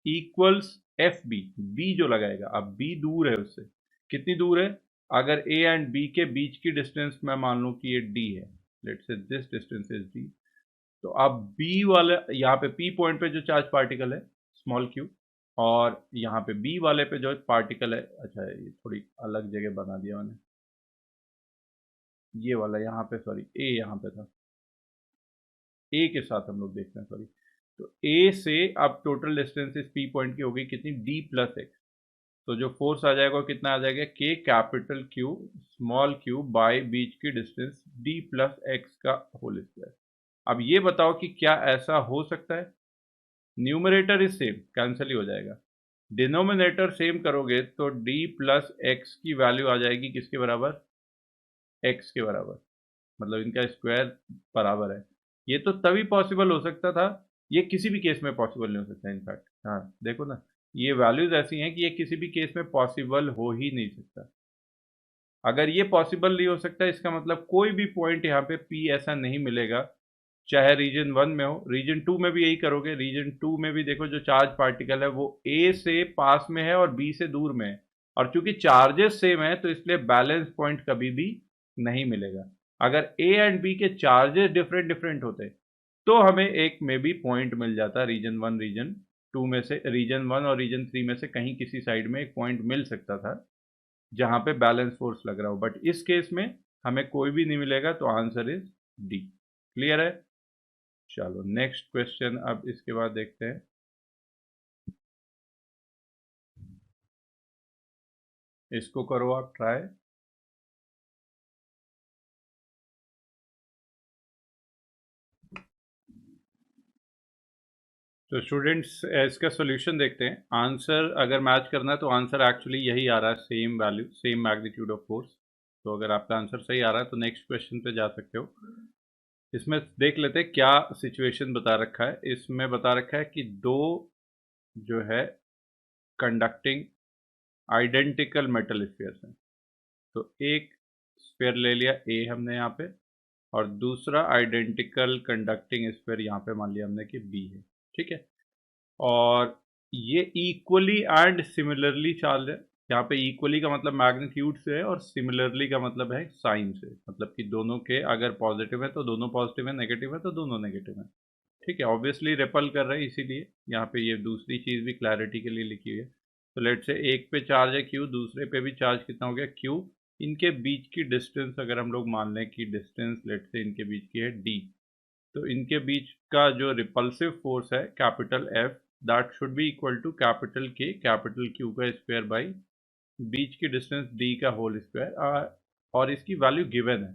इक्वल्स एफ बी, बी जो लगाएगा, अब बी दूर है उससे, कितनी दूर है, अगर ए एंड बी के बीच की डिस्टेंस मैं मान लूं कि ये डी है, let's say this distance is D. तो अब बी वाले यहाँ पे पी पॉइंट पे जो चार्ज पार्टिकल है स्मॉल क्यू, और यहाँ पे बी वाले पे जो पार्टिकल है, अच्छा ये थोड़ी अलग जगह बना दिया मैंने, ये वाला यहाँ पे, सॉरी ए यहाँ पे था, ए के साथ हम लोग देखते हैं, सॉरी। तो ए से अब टोटल डिस्टेंस इस पी पॉइंट की होगी कितनी, डी प्लस एक्स। तो जो फोर्स आ जाएगा कितना आ जाएगा, K capital Q small Q by बीच की डिस्टेंस डी प्लस एक्स का होल स्क्वायर। अब ये बताओ कि क्या ऐसा हो सकता है, न्यूमरेटर इज सेम, कैंसिल ही हो जाएगा, डिनोमिनेटर सेम करोगे तो डी प्लस एक्स की वैल्यू आ जाएगी किसके बराबर, एक्स के बराबर, मतलब इनका स्क्वायर बराबर है। ये तो तभी पॉसिबल हो सकता था ये किसी भी केस में पॉसिबल नहीं हो सकता इनफैक्ट। हाँ देखो ना, ये वैल्यूज ऐसी हैं कि ये किसी भी केस में पॉसिबल हो ही नहीं सकता। अगर ये पॉसिबल नहीं हो सकता, इसका मतलब कोई भी पॉइंट यहाँ पे पी ऐसा नहीं मिलेगा, चाहे रीजन 1 में हो। रीजन 2 में भी यही करोगे, रीजन 2 में भी देखो जो चार्ज पार्टिकल है वो ए से पास में है और बी से दूर में है, और चूंकि चार्जेस सेम है तो इसलिए बैलेंस पॉइंट कभी भी नहीं मिलेगा। अगर ए एंड बी के चार्जेस डिफरेंट डिफरेंट होते तो हमें एक में भी पॉइंट मिल जाता, रीजन 1 रीजन 2 में से, रीजन 1 और रीजन 3 में से कहीं किसी साइड में एक पॉइंट मिल सकता था जहां पे बैलेंस फोर्स लग रहा हो, बट इस केस में हमें कोई भी नहीं मिलेगा, तो आंसर इज डी। क्लियर है? चलो नेक्स्ट क्वेश्चन अब इसके बाद देखते हैं। इसको करो आप ट्राई। तो स्टूडेंट्स इसका सॉल्यूशन देखते हैं। आंसर अगर मैच करना है तो आंसर एक्चुअली यही आ रहा है, same value same magnitude of force. तो अगर आपका आंसर सही आ रहा है तो नेक्स्ट क्वेश्चन पे जा सकते हो। इसमें देख लेते हैं क्या सिचुएशन बता रखा है। इसमें बता रखा है कि दो जो है कंडक्टिंग आइडेंटिकल मेटल स्फीयर्स हैं। तो एक स्फीयर ले लिया ए हमने यहाँ पे, और दूसरा आइडेंटिकल कंडक्टिंग स्फीयर यहाँ पे मान लिया हमने कि बी है। ठीक है, और ये इक्वली एंड सिमिलरली चार्ज है। यहाँ पे इक्वली का मतलब मैग्नीट्यूड से है, और सिमिलरली का मतलब है साइन से, मतलब कि दोनों के अगर पॉजिटिव है तो दोनों पॉजिटिव है, नेगेटिव है तो दोनों नेगेटिव है। ठीक है, ऑब्वियसली रिपल कर रहे हैं, इसीलिए यहाँ पे ये दूसरी चीज़ भी क्लैरिटी के लिए लिखी हुई है। तो लेट से एक पे चार्ज है क्यू, दूसरे पे भी चार्ज कितना हो गया क्यू। इनके बीच की डिस्टेंस अगर हम लोग मान लें कि डिस्टेंस लेट से इनके बीच की है डी, तो इनके बीच का जो रिपल्सिव फोर्स है capital F, that should be equal to capital K capital Q का स्क्वायर बाई बीच की डिस्टेंस डी का होल स्क्वायर, और इसकी वैल्यू गिवन है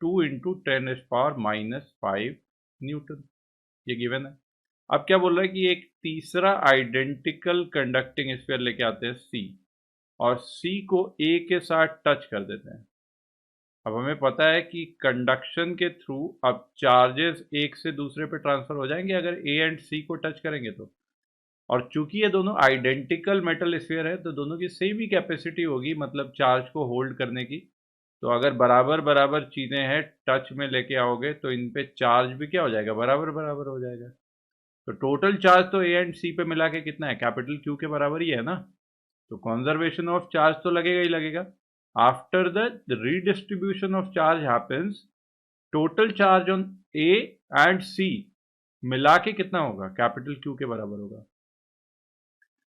2 × 10⁻⁵ न्यूटन, ये गिवन है। अब क्या बोल रहा है कि एक तीसरा आइडेंटिकल कंडक्टिंग स्फीयर लेके आते हैं सी, और सी को ए के साथ टच कर देते हैं। अब हमें पता है कि कंडक्शन के थ्रू अब चार्जेस एक से दूसरे पे ट्रांसफर हो जाएंगे अगर ए एंड सी को टच करेंगे तो, और चूंकि ये दोनों आइडेंटिकल मेटल स्फीयर है तो दोनों की सेम ही कैपेसिटी होगी, मतलब चार्ज को होल्ड करने की। तो अगर बराबर बराबर चीजें हैं टच में लेके आओगे तो इन पे चार्ज भी क्या हो जाएगा, बराबर बराबर हो जाएगा। तो टोटल चार्ज तो ए एंड सी पे मिला के कितना है, कैपिटल क्यू के बराबर ही है ना। तो कंजर्वेशन ऑफ चार्ज तो लगेगा ही लगेगा। After the redistribution of charge happens, total charge on A and C मिला के कितना होगा, कैपिटल क्यू के बराबर होगा।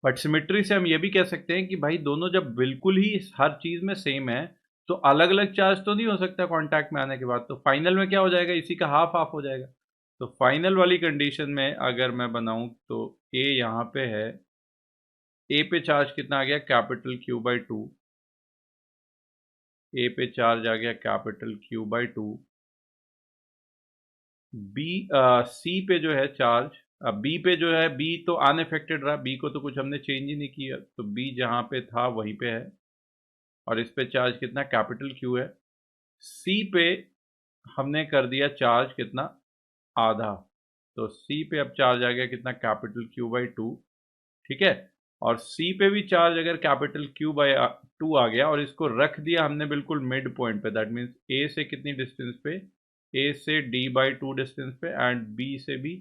बट सिमेट्री से हम ये भी कह सकते हैं कि भाई दोनों जब बिल्कुल ही हर चीज में सेम है तो अलग अलग चार्ज तो नहीं हो सकता कांटेक्ट में आने के बाद, तो फाइनल में क्या हो जाएगा, इसी का हाफ हाफ हो जाएगा। तो फाइनल वाली कंडीशन में अगर मैं बनाऊं तो ए यहाँ पे है, ए पे चार्ज कितना आ गया, capital Q by two. A पे चार्ज आ गया capital Q by two. B C पे जो है चार्ज, अब बी पे जो है, बी तो अनअफेक्टेड रहा, बी को तो कुछ हमने चेंज ही नहीं किया, तो बी जहाँ पे था वहीं पे है, और इस पे चार्ज कितना, कैपिटल क्यू है। सी पे हमने कर दिया चार्ज कितना, आधा, तो सी पे अब चार्ज आ गया कितना, कैपिटल क्यू बाई टू। ठीक है, और सी पे भी चार्ज अगर कैपिटल क्यू बाई टू आ गया, और इसको रख दिया हमने बिल्कुल मिड पॉइंट पे, दैट मीन्स ए से कितनी डिस्टेंस पे, ए से डी बाई टू डिस्टेंस पे, एंड बी से भी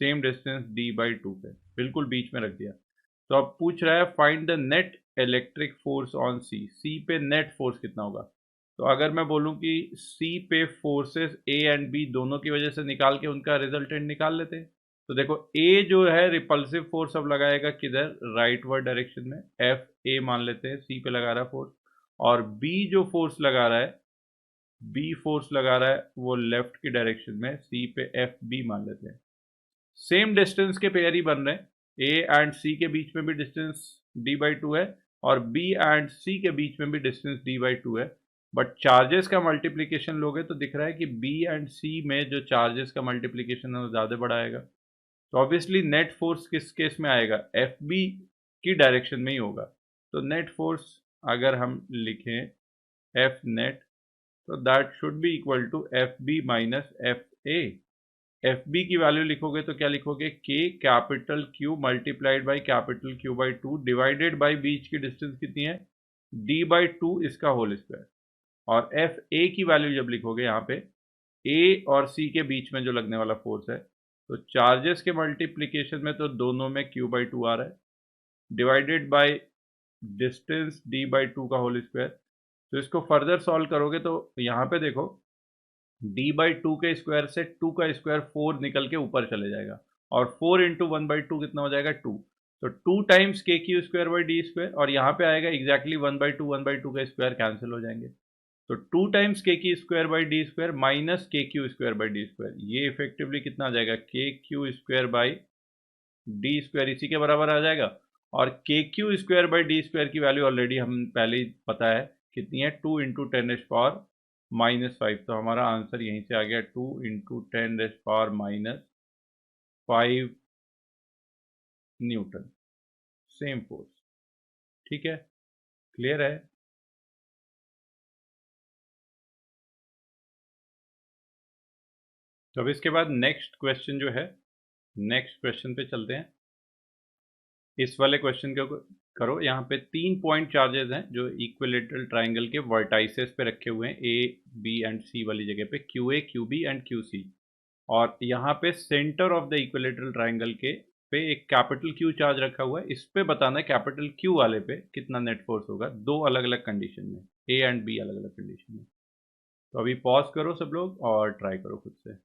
same distance D by two पे, बिल्कुल बीच में रख दिया। तो अब पूछ रहा है find the net electric force on C, C पे नेट फोर्स कितना होगा। तो अगर मैं बोलूं कि सी पे फोर्सेस ए एंड बी दोनों की वजह से निकाल के उनका रिजल्टेंट निकाल लेते हैं। तो देखो ए जो है रिपल्सिव फोर्स अब लगाएगा किधर, राइट वर्ड डायरेक्शन में, एफ ए मान लेते हैं, सी पे लगा रहा है फोर्स, और बी जो फोर्स लगा रहा है, बी फोर्स लगा रहा है वो लेफ्ट की डायरेक्शन में, सी पे एफ बी मान लेते हैं। सेम डिस्टेंस के पेयर ही बन रहे हैं, ए एंड सी के बीच में भी डिस्टेंस डी बाई टू है, और बी एंड सी के बीच में भी डिस्टेंस डी बाई टू है। बट चार्जेस का मल्टीप्लीकेशन लोगे तो दिख रहा है कि बी एंड सी में जो चार्जेस का मल्टीप्लीकेशन है वो ज़्यादा बड़ा आएगा। तो ऑब्वियसली नेट फोर्स किस केस में आएगा, एफ बी की डायरेक्शन में ही होगा। तो नेट फोर्स अगर हम लिखें एफ नेट, तो that should be equal to F B minus F A. F B की वैल्यू लिखोगे तो क्या लिखोगे, K capital Q multiplied by capital Q by 2 divided by बीच की डिस्टेंस कितनी है, डी बाई 2 इसका होल स्क्वायर। और एफ ए की वैल्यू जब लिखोगे यहाँ पे ए और सी के बीच में जो लगने वाला फोर्स है, तो चार्जेस के मल्टीप्लीकेशन में तो दोनों में क्यू बाई 2 आ रहा है, divided by distance D by 2 का होल स्क्वायर। तो इसको फर्दर सॉल्व करोगे तो यहाँ पे देखो डी बाई 2 के स्क्वायर से 2 का स्क्वायर 4 निकल के ऊपर चले जाएगा, और 4 इंटू 1/2 कितना हो जाएगा, 2। तो 2 times K Q square by D square, और यहाँ पे आएगा एग्जैक्टली 1/2 का स्क्वायर कैंसिल हो जाएंगे। तो 2 times K Q square by D square minus K Q square by D square, ये इफेक्टिवली कितना आ जाएगा, K Q square by D square, इसी के बराबर आ जाएगा। और K Q square by D square की वैल्यू ऑलरेडी हम पहले ही पता है कितनी है, 2 इंटू 10⁻⁻5। तो हमारा आंसर यहीं से आ गया, 2 इंटू 10⁻5 न्यूटन, सेम फोर्स। ठीक है, क्लियर है। तो अब इसके बाद नेक्स्ट क्वेश्चन जो है, नेक्स्ट क्वेश्चन पे चलते हैं। इस वाले क्वेश्चन को करो। यहाँ पे 3 पॉइंट चार्जेस हैं जो इक्विलेटरल ट्राइंगल के वर्टाइसेस पे रखे हुए हैं, ए बी एंड सी वाली जगह पे, Q A Q B and Q C. और यहाँ पे centre of the equilateral triangle के पे एक कैपिटल क्यू चार्ज रखा हुआ है। इस पे बताना है कैपिटल क्यू वाले पे कितना नेट फोर्स होगा, दो अलग अलग कंडीशन में, ए एंड बी अलग अलग कंडीशन में। तो अभी पॉज करो सब लोग और ट्राई करो खुद से।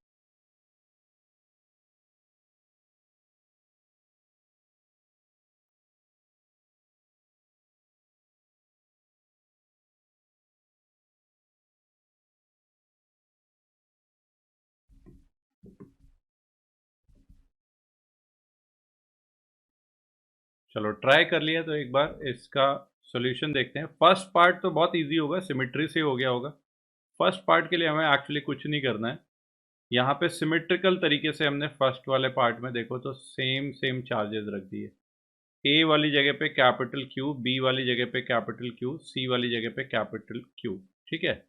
चलो ट्राई कर लिया तो एक बार इसका सॉल्यूशन देखते हैं। फर्स्ट पार्ट तो बहुत इजी होगा, सिमेट्री से हो गया होगा। फर्स्ट पार्ट के लिए हमें एक्चुअली कुछ नहीं करना है। यहाँ पे सिमेट्रिकल तरीके से हमने फर्स्ट वाले पार्ट में देखो तो सेम सेम चार्जेस रख दिए। ए वाली जगह पे कैपिटल क्यू, बी वाली जगह पे कैपिटल क्यू, सी वाली जगह पे कैपिटल क्यू। ठीक है।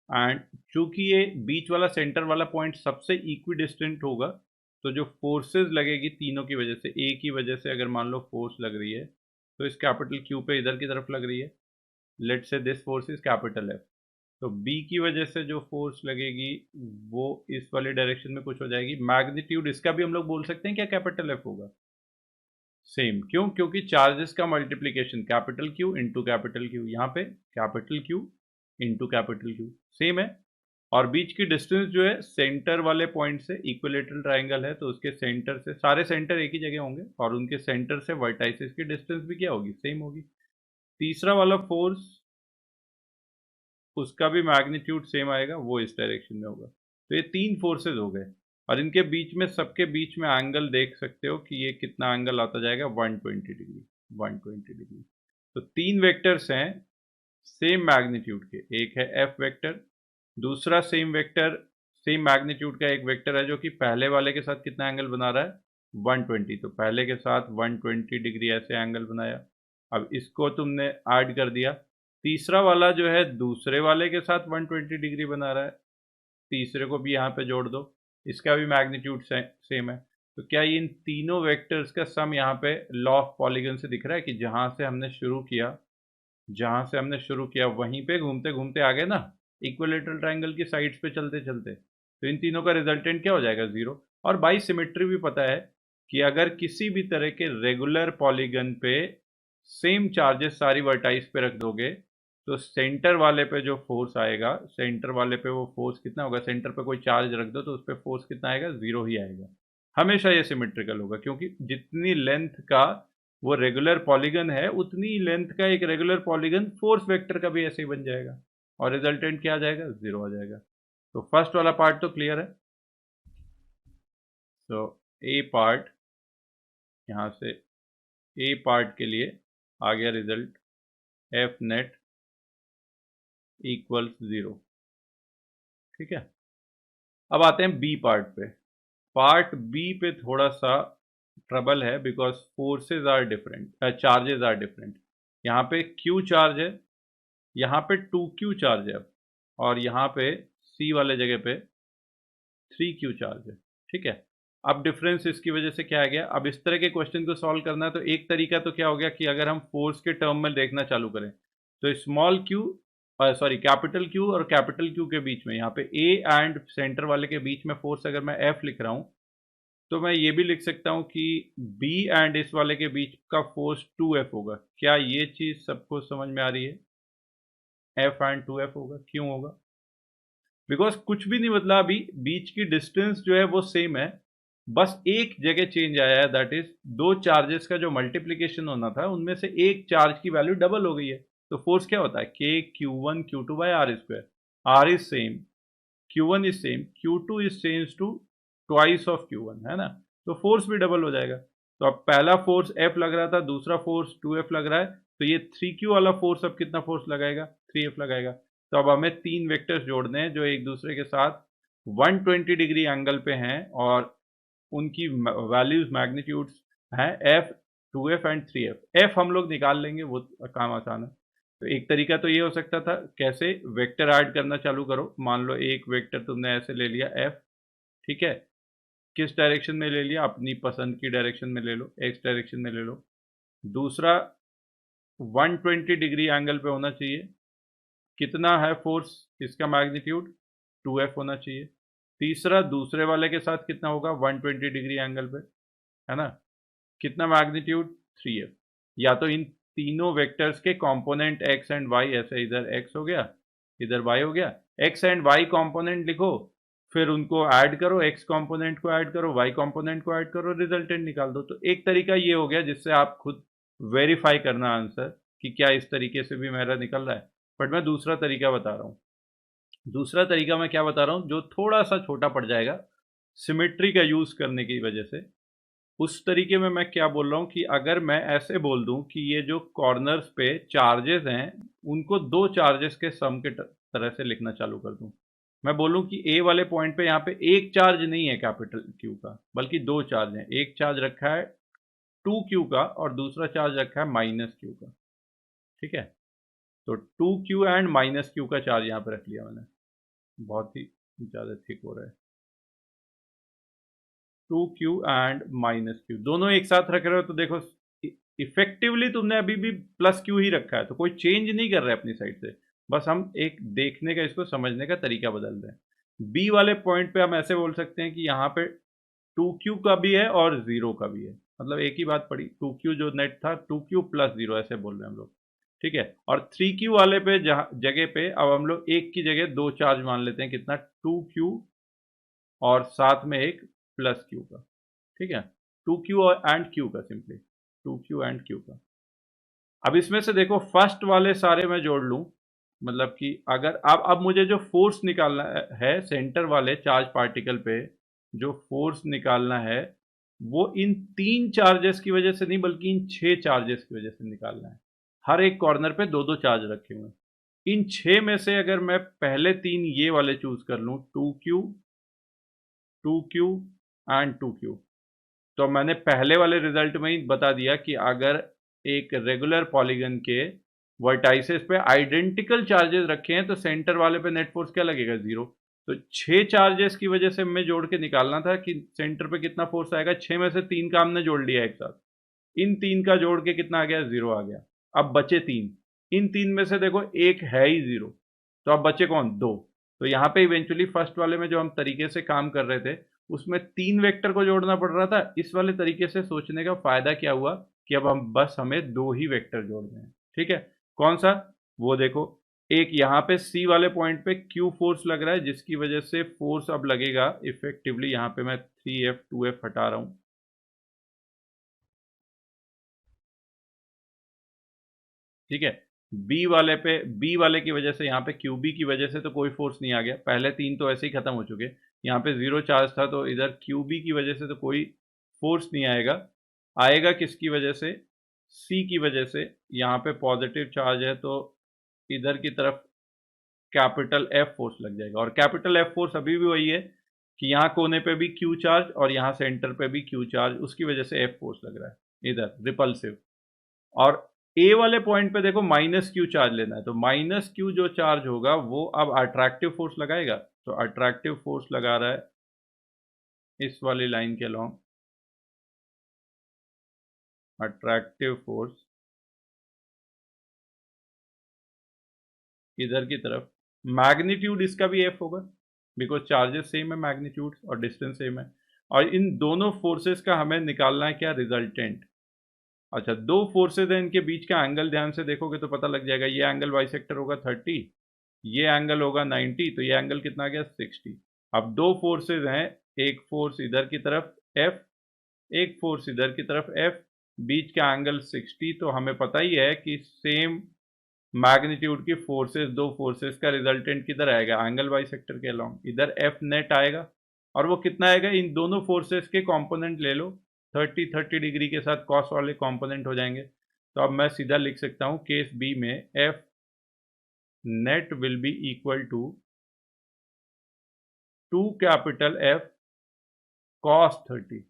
एंड चूंकि ये बीच वाला सेंटर वाला पॉइंट सबसे इक्वी डिस्टेंट होगा, तो जो फोर्सेस लगेगी तीनों की वजह से, ए की वजह से अगर मान लो फोर्स लग रही है तो इस कैपिटल क्यू पे इधर की तरफ लग रही है, लेट से this force is capital F. तो बी की वजह से जो फोर्स लगेगी वो इस वाले डायरेक्शन में कुछ हो जाएगी। मैग्नीट्यूड इसका भी हम लोग बोल सकते हैं क्या, कैपिटल एफ होगा। सेम, क्यों, क्योंकि चार्जेस का multiplication capital Q into capital Q, यहाँ पे capital Q into capital Q same है। और बीच की डिस्टेंस जो है सेंटर वाले पॉइंट से, इक्विलेटरल ट्राइंगल है तो उसके सेंटर से, सारे सेंटर एक ही जगह होंगे और उनके सेंटर से वर्टाइसेस की डिस्टेंस भी क्या होगी, सेम होगी। तीसरा वाला फोर्स, उसका भी मैग्नीट्यूड सेम आएगा, वो इस डायरेक्शन में होगा। तो ये 3 फोर्सेज हो गए, और इनके बीच में, सबके बीच में एंगल देख सकते हो कि ये कितना एंगल आता जाएगा, 120 डिग्री, 120 डिग्री। तो 3 वेक्टर्स हैं सेम मैग्नीट्यूड के, एक है एफ वेक्टर, दूसरा सेम वेक्टर, सेम मैग्नीट्यूड का एक वेक्टर है जो कि पहले वाले के साथ कितना एंगल बना रहा है, 120। तो पहले के साथ 120 डिग्री ऐसे एंगल बनाया। अब इसको तुमने ऐड कर दिया, तीसरा वाला जो है दूसरे वाले के साथ 120 डिग्री बना रहा है, तीसरे को भी यहाँ पे जोड़ दो, इसका भी मैग्नीट्यूड सेम है। तो क्या इन तीनों वेक्टर्स का सम यहाँ पे लॉ ऑफ पॉलीगन से दिख रहा है कि जहाँ से हमने शुरू किया, जहाँ से हमने शुरू किया वहीं पे घूमते घूमते आ गए ना, इक्विलेटरल ट्राइंगल की साइड्स पे चलते चलते। तो इन तीनों का रिजल्टेंट क्या हो जाएगा, 0। और बाई सिमेट्री भी पता है कि अगर किसी भी तरह के रेगुलर पॉलीगन पे सेम चार्जेस सारी वर्टाइस पे रख दोगे तो सेंटर वाले पे जो फोर्स आएगा, सेंटर वाले पे वो फोर्स कितना होगा, सेंटर पे कोई चार्ज रख दो तो उस पर फोर्स कितना आएगा, 0 ही आएगा। हमेशा ये सिमेट्रिकल होगा, क्योंकि जितनी लेंथ का वो रेगुलर पॉलीगन है उतनी लेंथ का एक रेगुलर पॉलीगन फोर्स वेक्टर का भी ऐसे ही बन जाएगा, और रिजल्टेंट क्या आ जाएगा, 0 आ जाएगा। तो फर्स्ट वाला पार्ट तो क्लियर है। तो ए पार्ट, यहाँ से ए पार्ट के लिए आ गया रिजल्ट, एफ नेट इक्वल्स 0। ठीक है। अब आते हैं बी पार्ट पे। पार्ट बी पे थोड़ा सा ट्रबल है, because forces are different, charges are different. यहाँ पे क्यू चार्ज है, यहाँ पे 2Q चार्ज है, और यहाँ पे सी वाले जगह पे 3Q चार्ज है। ठीक है। अब डिफरेंस इसकी वजह से क्या आ गया, अब इस तरह के क्वेश्चन को सॉल्व करना है तो एक तरीका तो क्या हो गया कि अगर हम फोर्स के टर्म में देखना चालू करें तो small Q sorry capital Q और कैपिटल क्यू के बीच में, यहाँ पे ए एंड सेंटर वाले के बीच में फोर्स अगर मैं एफ लिख रहा हूँ तो मैं ये भी लिख सकता हूँ कि बी एंड इस वाले के बीच का फोर्स 2F होगा। क्या ये चीज सबको समझ में आ रही है? एफ एंड 2F होगा, क्यों होगा? बिकॉज कुछ भी नहीं बदला, अभी बीच की डिस्टेंस जो है वो सेम है, बस एक जगह चेंज आया है, दैट इज दो चार्जेस का जो मल्टीप्लीकेशन होना था उनमें से एक चार्ज की वैल्यू डबल हो गई है। तो फोर्स क्या होता है, K Q1 Q2 by R square. R is same, Q1 is same, Q2 is change to twice of Q1, है ना? तो फोर्स भी डबल हो जाएगा। तो अब पहला फोर्स F लग रहा था, दूसरा फोर्स 2F लग रहा है, तो ये 3Q वाला फोर्स अब कितना फोर्स लगाएगा, 3F लगाएगा। तो अब हमें तीन वेक्टर्स जोड़ने हैं जो एक दूसरे के साथ 120 डिग्री एंगल पे हैं और उनकी वैल्यूज मैग्नीट्यूड्स हैं F, 2F and 3F। F हम लोग निकाल लेंगे, वो काम आसान है। तो एक तरीका तो ये हो सकता था, कैसे वेक्टर ऐड करना चालू करो। मान लो एक वेक्टर तुमने ऐसे ले लिया F, ठीक है, किस डायरेक्शन में ले लिया, अपनी पसंद की डायरेक्शन में ले लो, एक्स डायरेक्शन में ले लो। दूसरा 120 डिग्री एंगल पे होना चाहिए, कितना है फोर्स, इसका मैग्नीट्यूड 2F होना चाहिए। तीसरा दूसरे वाले के साथ कितना होगा 120 डिग्री एंगल पे, है ना, कितना मैग्नीट्यूड 3F। या तो इन तीनों वेक्टर्स के कंपोनेंट x एंड y, ऐसे इधर x हो गया इधर y हो गया, x एंड y कंपोनेंट लिखो, फिर उनको ऐड करो, x कंपोनेंट को ऐड करो, y कंपोनेंट को ऐड करो, रिजल्टेंट निकाल दो। तो एक तरीका ये हो गया जिससे आप खुद वेरीफाई करना आंसर कि क्या इस तरीके से भी मेरा निकल रहा है। बट मैं दूसरा तरीका बता रहा हूँ। दूसरा तरीका मैं क्या बता रहा हूँ जो थोड़ा सा छोटा पड़ जाएगा सिमेट्री का यूज करने की वजह से। उस तरीके में मैं क्या बोल रहा हूँ कि अगर मैं ऐसे बोल दूं कि ये जो कॉर्नर्स पे चार्जेस हैं उनको दो चार्जेस के सम के तरह से लिखना चालू कर दूं। मैं बोलूं कि ए वाले पॉइंट पे यहाँ पे एक चार्ज नहीं है कैपिटल क्यू का, बल्कि दो चार्ज हैं। एक चार्ज रखा है 2Q का और दूसरा चार्ज रखा है -Q का, ठीक है। तो 2Q एंड -Q का चार्ज यहाँ पे रख लिया मैंने, बहुत ही ज़्यादा थिक हो रहा है। 2Q एंड -Q दोनों एक साथ रख रहे हो तो देखो इफेक्टिवली तुमने अभी भी +Q ही रखा है, तो कोई चेंज नहीं कर रहा है अपनी साइड से, बस हम एक देखने का, इसको समझने का तरीका बदल रहे हैं। बी वाले पॉइंट पे हम ऐसे बोल सकते हैं कि यहाँ पे 2Q का भी है और 0 का भी है, मतलब एक ही बात पड़ी। 2Q जो नेट था 2Q + 0 ऐसे बोल रहे हैं हम लोग, ठीक है। और 3Q वाले पे जगह पे अब हम लोग एक की जगह दो चार्ज मान लेते हैं, कितना 2Q और साथ में एक +Q का, ठीक है। 2Q और एंड Q का, सिंपली 2Q एंड Q का। अब इसमें से देखो फर्स्ट वाले सारे मैं जोड़ लूं, मतलब कि अगर अब मुझे जो फोर्स निकालना है सेंटर वाले चार्ज पार्टिकल पे, जो फोर्स निकालना है वो इन तीन चार्जेस की वजह से नहीं बल्कि इन 6 चार्जेस की वजह से निकालना है। हर एक कॉर्नर पे दो दो चार्ज रखे हुए हैं। इन 6 में से अगर मैं पहले तीन ये वाले चूज कर लूं, 2Q 2Q एंड 2Q, तो मैंने पहले वाले रिजल्ट में ही बता दिया कि अगर एक रेगुलर पॉलीगन के वर्टाइसेस पे आइडेंटिकल चार्जेस रखे हैं तो सेंटर वाले पे नेट फोर्स क्या लगेगा, 0। तो 6 चार्जेस की वजह से हमें जोड़ के निकालना था कि सेंटर पे कितना फोर्स आएगा। 6 में से 3 का हमने जोड़ लिया एक साथ, इन 3 का जोड़ के कितना आ गया, 0 आ गया। अब बचे 3, इन 3 में से देखो एक है ही 0, तो अब बचे कौन, 2। तो यहाँ पे इवेंचुअली फर्स्ट वाले में जो हम तरीके से काम कर रहे थे उसमें 3 वेक्टर को जोड़ना पड़ रहा था। इस वाले तरीके से सोचने का फायदा क्या हुआ कि अब हम बस हमें 2 ही वेक्टर जोड़ने हैं, ठीक है। कौन सा, वो देखो, एक यहाँ पे सी वाले पॉइंट पे Q फोर्स लग रहा है जिसकी वजह से फोर्स अब लगेगा इफेक्टिवली, यहाँ पे मैं 3F 2F हटा रहा हूँ, ठीक है। बी वाले की वजह से यहाँ पे QB की वजह से तो कोई फोर्स नहीं आ गया, पहले तीन तो ऐसे ही खत्म हो चुके। यहाँ पे 0 चार्ज था तो इधर QB की वजह से तो कोई फोर्स नहीं आएगा। आएगा किसकी वजह से, सी की वजह से। यहाँ पे पॉजिटिव चार्ज है तो इधर की तरफ कैपिटल F फोर्स लग जाएगा, और कैपिटल F फोर्स अभी भी वही है कि यहाँ कोने पे भी Q चार्ज और यहाँ सेंटर पे भी Q चार्ज, उसकी वजह से F फोर्स लग रहा है इधर रिपल्सिव। और ए वाले पॉइंट पे देखो -Q चार्ज लेना है, तो -Q जो चार्ज होगा वो अब अट्रैक्टिव फोर्स लगाएगा, तो अट्रैक्टिव फोर्स लगा रहा है इस वाली लाइन के अलॉन्ग अट्रैक्टिव फोर्स इधर की तरफ, मैग्नीट्यूड इसका भी एफ होगा बिकॉज चार्जेस सेम है, मैग्नीट्यूड और डिस्टेंस सेम है, और इन दोनों फोर्सेस का हमें निकालना है क्या, रिजल्टेंट। अच्छा, दो फोर्सेज हैं, इनके बीच का एंगल ध्यान से देखोगे तो पता लग जाएगा, ये एंगल बाइसेक्टर होगा 30, ये एंगल होगा 90, तो ये एंगल कितना आ गया 60। अब दो फोर्सेज हैं, एक फोर्स इधर की तरफ एफ, एक फोर्स इधर की तरफ एफ, बीच का एंगल 60, तो हमें पता ही है कि सेम मैग्नीट्यूड की फोर्सेस, दो फोर्सेस का रिजल्टेंट किधर आएगा, एंगल बाइसेक्टर के अलॉन्ग, इधर एफ नेट आएगा, और वो कितना आएगा, इन दोनों फोर्सेस के कंपोनेंट ले लो, 30 डिग्री के साथ कॉस वाले कंपोनेंट हो जाएंगे। तो अब मैं सीधा लिख सकता हूं केस बी में F net will be equal to 2 capital F cos 30,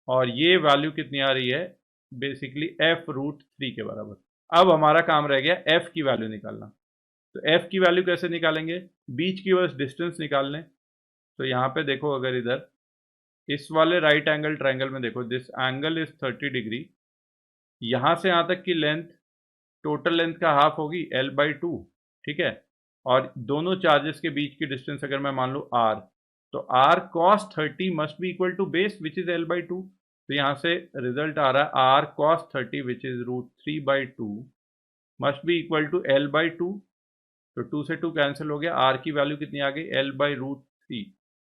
और ये वैल्यू कितनी आ रही है, बेसिकली f√3 के बराबर। अब हमारा काम रह गया f की वैल्यू निकालना। तो f की वैल्यू कैसे निकालेंगे, बीच की बस डिस्टेंस निकाल लें। तो यहाँ पे देखो, अगर इधर इस वाले राइट एंगल ट्रायंगल में देखो, दिस एंगल इज 30 डिग्री, यहाँ से यहाँ तक की लेंथ, टोटल लेंथ का हाफ होगी l/2, ठीक है, और दोनों चार्जेस के बीच की डिस्टेंस अगर मैं मान लूँ r, तो r cos 30 must be equal to base which is l/2, तो यहाँ से रिजल्ट आ रहा है r cos 30 which is √3/2 must be equal to l/2, तो 2 से 2 कैंसिल हो गया, r की वैल्यू कितनी आ गई l/√3,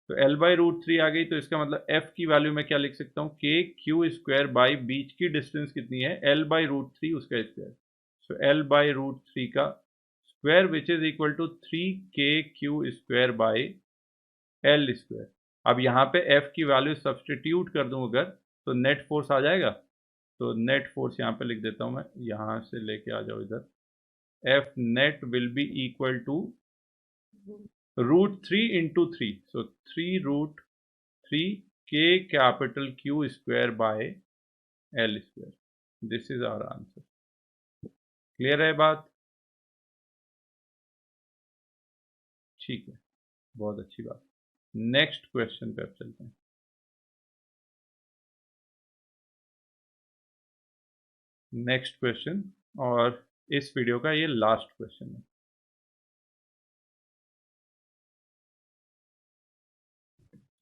तो l/√3 आ गई, तो इसका मतलब f की वैल्यू मैं क्या लिख सकता हूँ, KQ² बाई बीच की डिस्टेंस कितनी है l/√3 उसका स्क्वायर, सो l/√3 का square which is equal to 3KQ² by l²। अब यहाँ पे f की वैल्यू सब्सटीट्यूट कर दूं अगर, तो नेट फोर्स आ जाएगा, तो नेट फोर्स यहाँ पे लिख देता हूँ मैं, यहाँ से लेके आ जाओ इधर, F net will be equal to √3 into 3, so 3√3 K capital Q square by L square, this is our answer। Clear है बात, ठीक है, बहुत अच्छी बात। नेक्स्ट क्वेश्चन पे अब चलते हैं। नेक्स्ट क्वेश्चन, और इस वीडियो का ये लास्ट क्वेश्चन है।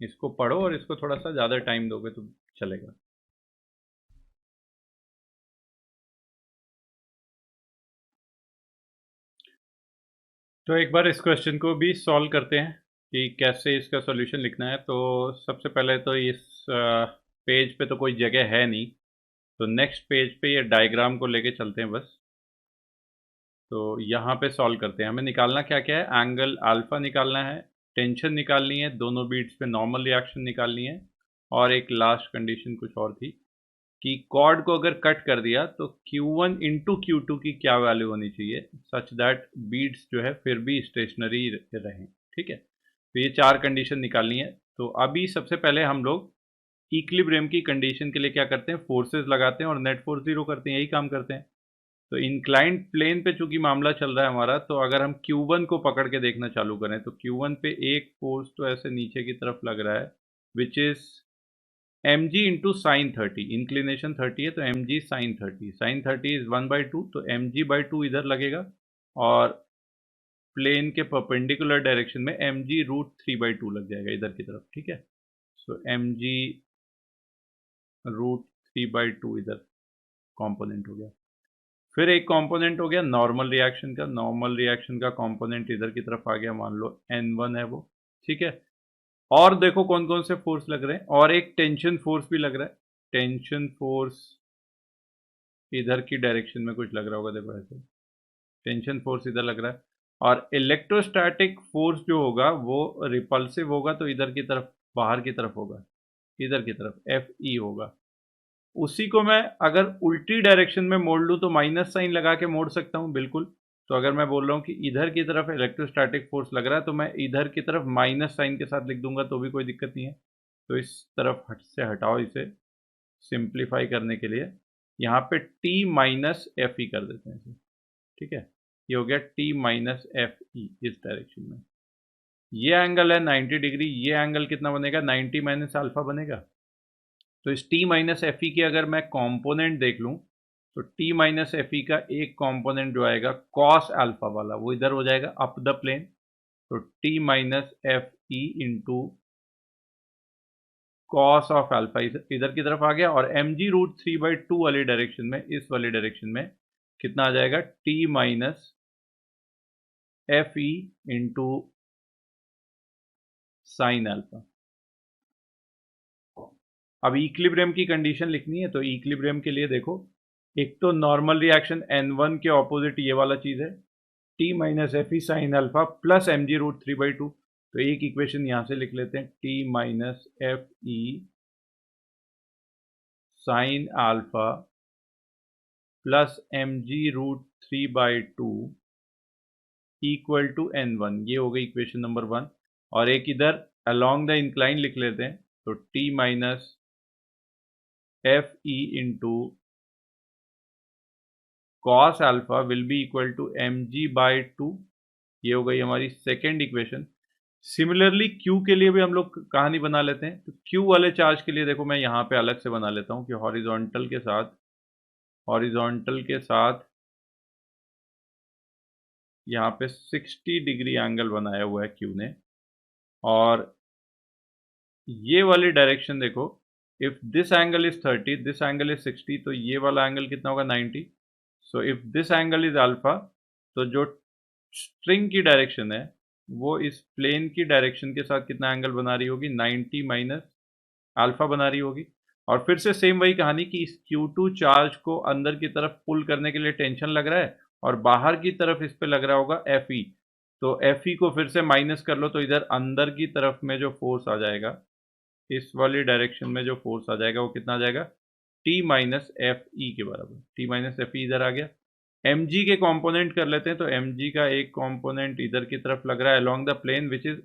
इसको पढ़ो और इसको थोड़ा सा ज़्यादा टाइम दोगे तो चलेगा। तो एक बार इस क्वेश्चन को भी सॉल्व करते हैं कि कैसे इसका सॉल्यूशन लिखना है। तो सबसे पहले तो इस पेज पे तो कोई जगह है नहीं, तो नेक्स्ट पेज पे ये डायग्राम को लेके चलते हैं बस। तो यहाँ पे सॉल्व करते हैं, हमें निकालना क्या क्या है, एंगल अल्फा निकालना है, टेंशन निकालनी है, दोनों बीट्स पे नॉर्मल रिएक्शन निकालनी है, और एक लास्ट कंडीशन कुछ और थी कि कॉर्ड को अगर कट कर दिया तो Q1 इंटू Q2 की क्या वैल्यू होनी चाहिए, सच दैट बीट्स जो है फिर भी स्टेशनरी रहें। ठीक है, तो ये चार कंडीशन निकालनी है। तो अभी सबसे पहले हम लोग इक्विलिब्रियम की कंडीशन के लिए क्या करते हैं, फोर्सेस लगाते हैं और नेट फोर्स जीरो करते हैं, यही काम करते हैं। तो इंक्लाइंड प्लेन पे चूंकि मामला चल रहा है हमारा, तो अगर हम Q1 को पकड़ के देखना चालू करें तो Q1 पे एक फोर्स तो ऐसे नीचे की तरफ लग रहा है विच is mg into sine 30, inclination 30 है तो mg साइन 30, साइन 30 इज 1/2, तो mg/2 इधर लगेगा, और प्लेन के परपेंडिकुलर डायरेक्शन में mg√3/2 लग जाएगा इधर की तरफ। ठीक है, सो mg√3/2 इधर कंपोनेंट हो गया। फिर एक कंपोनेंट हो गया नॉर्मल रिएक्शन का, नॉर्मल रिएक्शन का कंपोनेंट इधर की तरफ आ गया, मान लो n1 है वो। ठीक है, और देखो कौन कौन से फोर्स लग रहे हैं, और एक टेंशन फोर्स भी लग रहा है, टेंशन फोर्स इधर की डायरेक्शन में कुछ लग रहा होगा, देखो ऐसे टेंशन फोर्स इधर लग रहा है, और इलेक्ट्रोस्टैटिक फोर्स जो होगा वो रिपल्सिव होगा, तो इधर की तरफ बाहर की तरफ होगा, इधर की तरफ Fe होगा। उसी को मैं अगर उल्टी डायरेक्शन में मोड़ लूँ तो माइनस साइन लगा के मोड़ सकता हूँ, बिल्कुल। तो अगर मैं बोल रहा हूँ कि इधर की तरफ इलेक्ट्रोस्टैटिक फोर्स लग रहा है, तो मैं इधर की तरफ माइनस साइन के साथ लिख दूंगा तो भी कोई दिक्कत नहीं है। तो इस तरफ से हटाओ, इसे सिंप्लीफाई करने के लिए यहाँ पे T माइनस एफ ई कर देते हैं इसे। ठीक है, ये हो गया T माइनस एफ ई इस डायरेक्शन में। ये एंगल है 90 डिग्री, ये एंगल कितना बनेगा 90 माइनस अल्फा बनेगा। तो इस t माइनस एफ ई के अगर मैं कंपोनेंट देख लूं तो t माइनस एफ ई का एक कंपोनेंट जो आएगा कॉस अल्फा वाला वो इधर हो जाएगा अप द प्लेन। तो t minus F E into cos of alpha इधर की तरफ आ गया, और mg√3/2 वाली डायरेक्शन में, इस वाली डायरेक्शन में कितना आ जाएगा t minus F E into sine alpha. अब इक्विलिब्रियम की कंडीशन लिखनी है, तो इक्विलिब्रियम के लिए देखो, एक तो नॉर्मल रिएक्शन n1 के ऑपोजिट ये वाला चीज है t minus F E sine alpha plus mg√3/2। तो एक इक्वेशन यहां से लिख लेते हैं t minus F E sine alpha plus mg√3/2 equal to n1। ये हो गई इक्वेशन नंबर 1। और एक इधर अलोंग द इंक्लाइन लिख लेते हैं, तो t minus F E into cos alpha will be equal to mg/2। ये हो गई हमारी सेकेंड इक्वेशन। सिमिलरली Q के लिए भी हम लोग कहानी बना लेते हैं। तो Q वाले चार्ज के लिए देखो, मैं यहाँ पे अलग से बना लेता हूँ कि हॉरिजॉन्टल के साथ यहाँ पे 60 डिग्री एंगल बनाया हुआ है Q ने। और ये वाली डायरेक्शन देखो, if this angle is 30, this angle is 60, तो ये वाला एंगल कितना होगा 90। So if this angle is alpha, तो जो स्ट्रिंग की डायरेक्शन है वो इस प्लेन की डायरेक्शन के साथ कितना एंगल बना रही होगी 90 माइनस अल्फा बना रही होगी। और फिर से सेम वही कहानी कि इस Q2 चार्ज को अंदर की तरफ पुल करने के लिए टेंशन लग रहा है, और बाहर की तरफ इस पे लग रहा होगा Fe। तो Fe को फिर से माइनस कर लो, तो इधर अंदर की तरफ में जो फोर्स आ जाएगा, इस वाली डायरेक्शन में जो फोर्स आ जाएगा वो कितना आ जाएगा t माइनस एफ ई के बराबर। t माइनस एफ ई इधर आ गया। mg के कंपोनेंट कर लेते हैं, तो mg का एक कंपोनेंट इधर की तरफ लग रहा है along the plane which is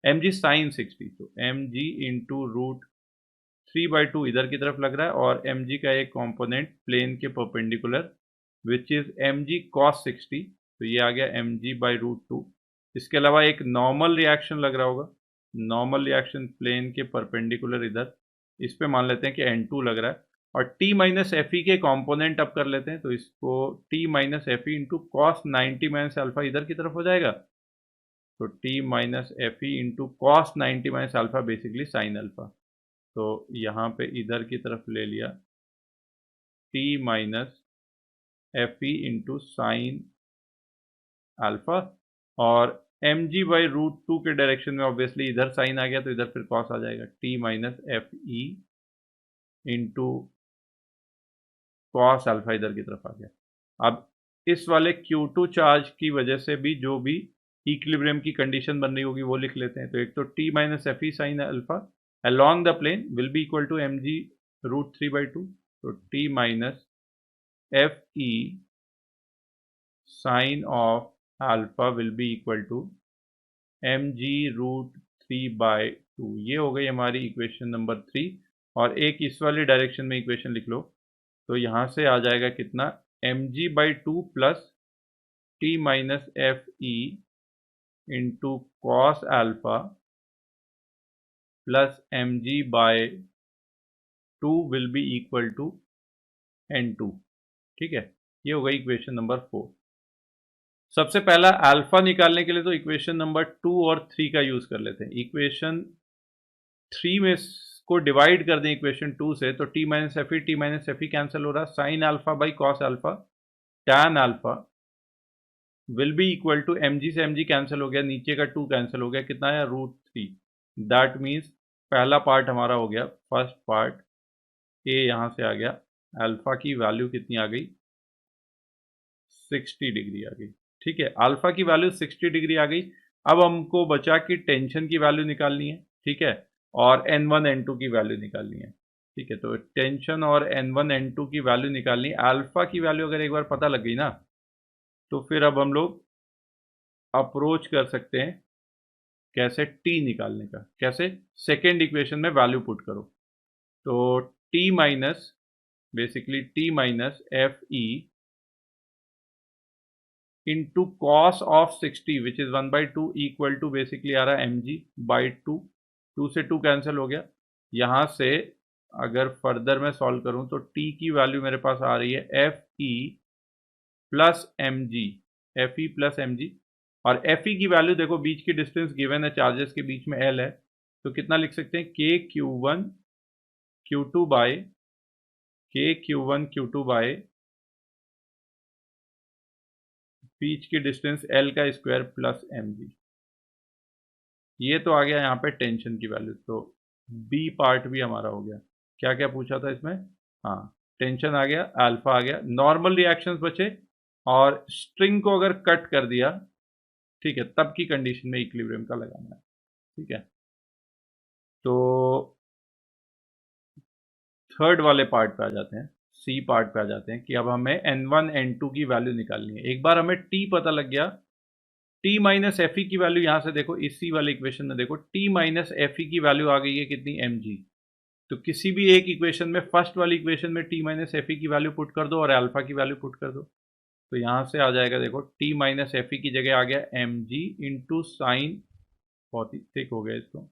mg sine 60। तो mg इंटू √3/2 इधर की तरफ लग रहा है, और mg का एक कंपोनेंट प्लेन के perpendicular which is mg cos 60। तो ये आ गया mg/√2। इसके अलावा एक नॉर्मल रिएक्शन लग रहा होगा, नॉर्मल रिएक्शन प्लेन के परपेंडिकुलर इधर, इस पे मान लेते हैं कि n2 लग रहा है। और t माइनस एफ ई के कंपोनेंट अब कर लेते हैं, तो इसको t minus F E into cos 90 minus alpha इधर की तरफ हो जाएगा। तो t minus F E into cos 90 minus alpha basically sine alpha. तो यहाँ पे इधर की तरफ ले लिया t minus F E into sine alpha, और mg/√2 के डायरेक्शन में ऑब्वियसली इधर साइन आ गया, तो इधर फिर कॉस आ जाएगा t minus F E into cos alpha इधर की तरफ आ गया। अब इस वाले Q2 चार्ज की वजह से भी जो भी इक्विलिब्रियम की कंडीशन बन रही होगी वो लिख लेते हैं। तो एक तो t minus F E sine alpha along the plane will be equal to mg√3/2। तो t minus F E sine of alpha will be equal to mg√3/2। ये हो गई हमारी इक्वेशन नंबर 3। और एक इस वाली डायरेक्शन में इक्वेशन लिख लो, तो यहाँ से आ जाएगा कितना mg/2 plus t minus F E into cos alpha plus mg/2 will be equal to n2। ठीक है, ये हो गई इक्वेशन नंबर 4। सबसे पहला अल्फा निकालने के लिए तो इक्वेशन नंबर 2 और 3 का यूज कर लेते हैं। इक्वेशन 3 में को डिवाइड कर दें इक्वेशन 2 से, तो t minus F E cancel हो रहा, sine alpha by cos alpha tan alpha will be equal to mg से mg कैंसिल हो गया, नीचे का 2 कैंसिल हो गया, कितना आया √3। दैट मीन्स पहला पार्ट हमारा हो गया, फर्स्ट पार्ट ए यहाँ से आ गया, अल्फा की वैल्यू कितनी आ गई 60 डिग्री आ गई। ठीक है, अल्फा की वैल्यू 60 डिग्री आ गई। अब हमको बचा कि टेंशन की वैल्यू निकालनी है। ठीक है, और n1 n2 की वैल्यू निकालनी है। ठीक है, तो टेंशन और n1 n2 की वैल्यू निकालनी, अल्फा की वैल्यू अगर एक बार पता लग गई ना, तो फिर अब हम लोग अप्रोच कर सकते हैं कैसे t निकालने का। कैसे, सेकेंड इक्वेशन में वैल्यू पुट करो, तो t minus basically t minus F E into cos of 60 which is 1/2 equal to basically आ रहा है mg/2। 2 से 2 कैंसिल हो गया। यहाँ से अगर फर्दर मैं सॉल्व करूं तो t की वैल्यू मेरे पास आ रही है fe plus M G, F E plus M G. और एफ ई की वैल्यू देखो, बीच की डिस्टेंस गिवन है, चार्जेस के बीच में एल है, तो कितना लिख सकते हैं K Q one Q two by K Q one Q two by बीच की डिस्टेंस एल का स्क्वायर प्लस एम जी। ये तो आ गया यहाँ पे टेंशन की वैल्यू, तो बी पार्ट भी हमारा हो गया। क्या क्या पूछा था इसमें? हाँ, टेंशन आ गया, अल्फा आ गया, नॉर्मल रिएक्शंस बचे, और स्ट्रिंग को अगर कट कर दिया, ठीक है, तब की कंडीशन में इक्विलिब्रियम का लगाना है। ठीक है, तो थर्ड वाले पार्ट पे आ जाते हैं, सी पार्ट पे आ जाते हैं कि अब हमें n1 n2 की वैल्यू निकालनी है। एक बार हमें t पता लग गया, t माइनस एफ की वैल्यू यहां से देखो, इसी वाले इक्वेशन में देखो, t माइनस एफ की वैल्यू आ गई है कितनी, mg। तो किसी भी एक इक्वेशन में, फर्स्ट वाली इक्वेशन में t माइनस एफ की वैल्यू पुट कर दो और अल्फा की वैल्यू पुट कर दो, तो यहां से आ जाएगा, देखो t माइनस एफ की जगह आ गया mg इंटू साइन, बहुत ही थिक हो गया इसको,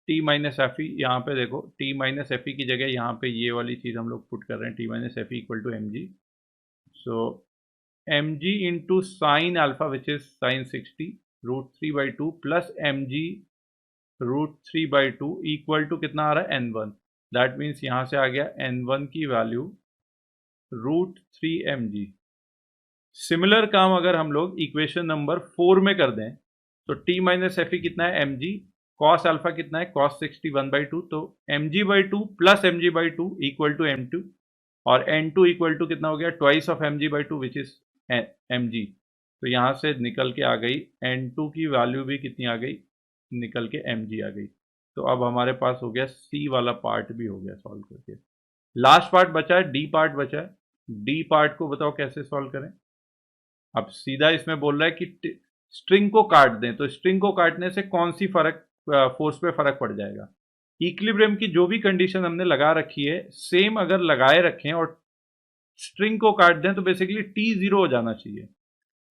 टी माइनस एफ ई, यहाँ पे देखो टी माइनस एफ ई की जगह यहाँ पे ये वाली चीज़ हम लोग पुट कर रहे हैं, T minus F E equal to M G. So M G into sine alpha which is sine 60 √3/2 plus M G √3/2 equal to कितना आ रहा है, n1। दैट मीन्स यहाँ से आ गया n1 की वैल्यू √3mg। सिमिलर काम अगर हम लोग इक्वेशन नंबर 4 में कर दें, तो t माइनस एफ ई कितना है, mg, कॉस अल्फा कितना है, कॉस 60 1/2, तो mg/2 plus mg/2 equal to m2, और n2 इक्वल टू कितना हो गया, twice of mg/2 which is mg। तो यहाँ से निकल के आ गई n2 की वैल्यू भी कितनी आ गई, निकल के mg आ गई। तो अब हमारे पास हो गया सी वाला पार्ट भी हो गया सॉल्व करके। लास्ट पार्ट बचा है, डी पार्ट बचा है। डी पार्ट को बताओ कैसे सॉल्व करें। अब सीधा इसमें बोल रहा है कि स्ट्रिंग को काट दें, तो स्ट्रिंग को काटने से कौन सी फोर्स पे फर्क पड़ जाएगा। इक्विलिब्रियम की जो भी कंडीशन हमने लगा रखी है, सेम अगर लगाए रखें और स्ट्रिंग को काट दें, तो बेसिकली टी जीरो हो जाना चाहिए।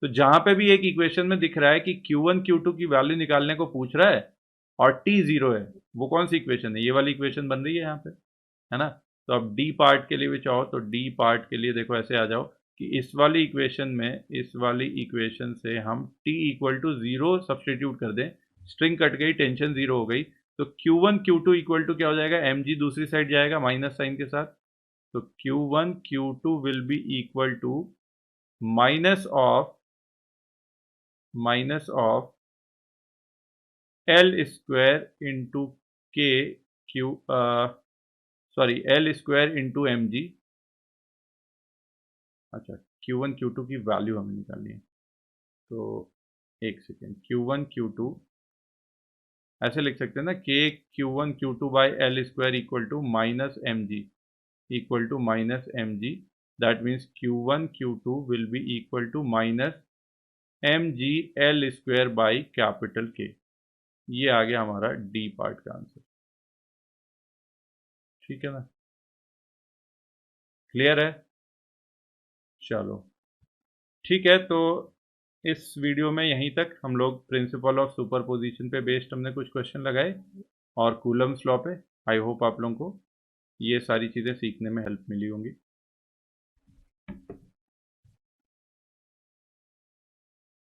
तो जहां पे भी एक इक्वेशन में दिख रहा है कि Q1 Q2 की वैल्यू निकालने को पूछ रहा है और टी जीरो है, वो कौन सी इक्वेशन है, ये वाली इक्वेशन बन रही है यहाँ पे, है ना। तो अब डी पार्ट के लिए भी चाहो तो डी पार्ट के लिए देखो ऐसे आ जाओ कि इस वाली इक्वेशन में, इस वाली इक्वेशन से हम t इक्वल टू 0 सब्सटीट्यूट कर दें, स्ट्रिंग कट गई, टेंशन 0 हो गई, तो Q1 Q2 इक्वल टू क्या हो जाएगा, mg दूसरी साइड जाएगा माइनस साइन के साथ, तो Q1 Q2 will be equal to minus of L square into K Q, sorry L square into M G. अच्छा, Q1 Q2 की वैल्यू हमें निकालनी है, तो एक सेकेंड, Q1 Q2 ऐसे लिख सकते हैं ना, K Q1 Q2 by L square equal to minus M G, equal to minus M G. That means Q1 Q2 will be equal to minus M G L square by capital K. ये आ गया हमारा D part का answer. ठीक है ना, clear है। चलो ठीक है, तो इस वीडियो में यहीं तक हम लोग प्रिंसिपल ऑफ सुपरपोजिशन पे बेस्ड हमने कुछ क्वेश्चन लगाए, और कूलम्स लॉ पे। आई होप आप लोगों को ये सारी चीज़ें सीखने में हेल्प मिली होंगी।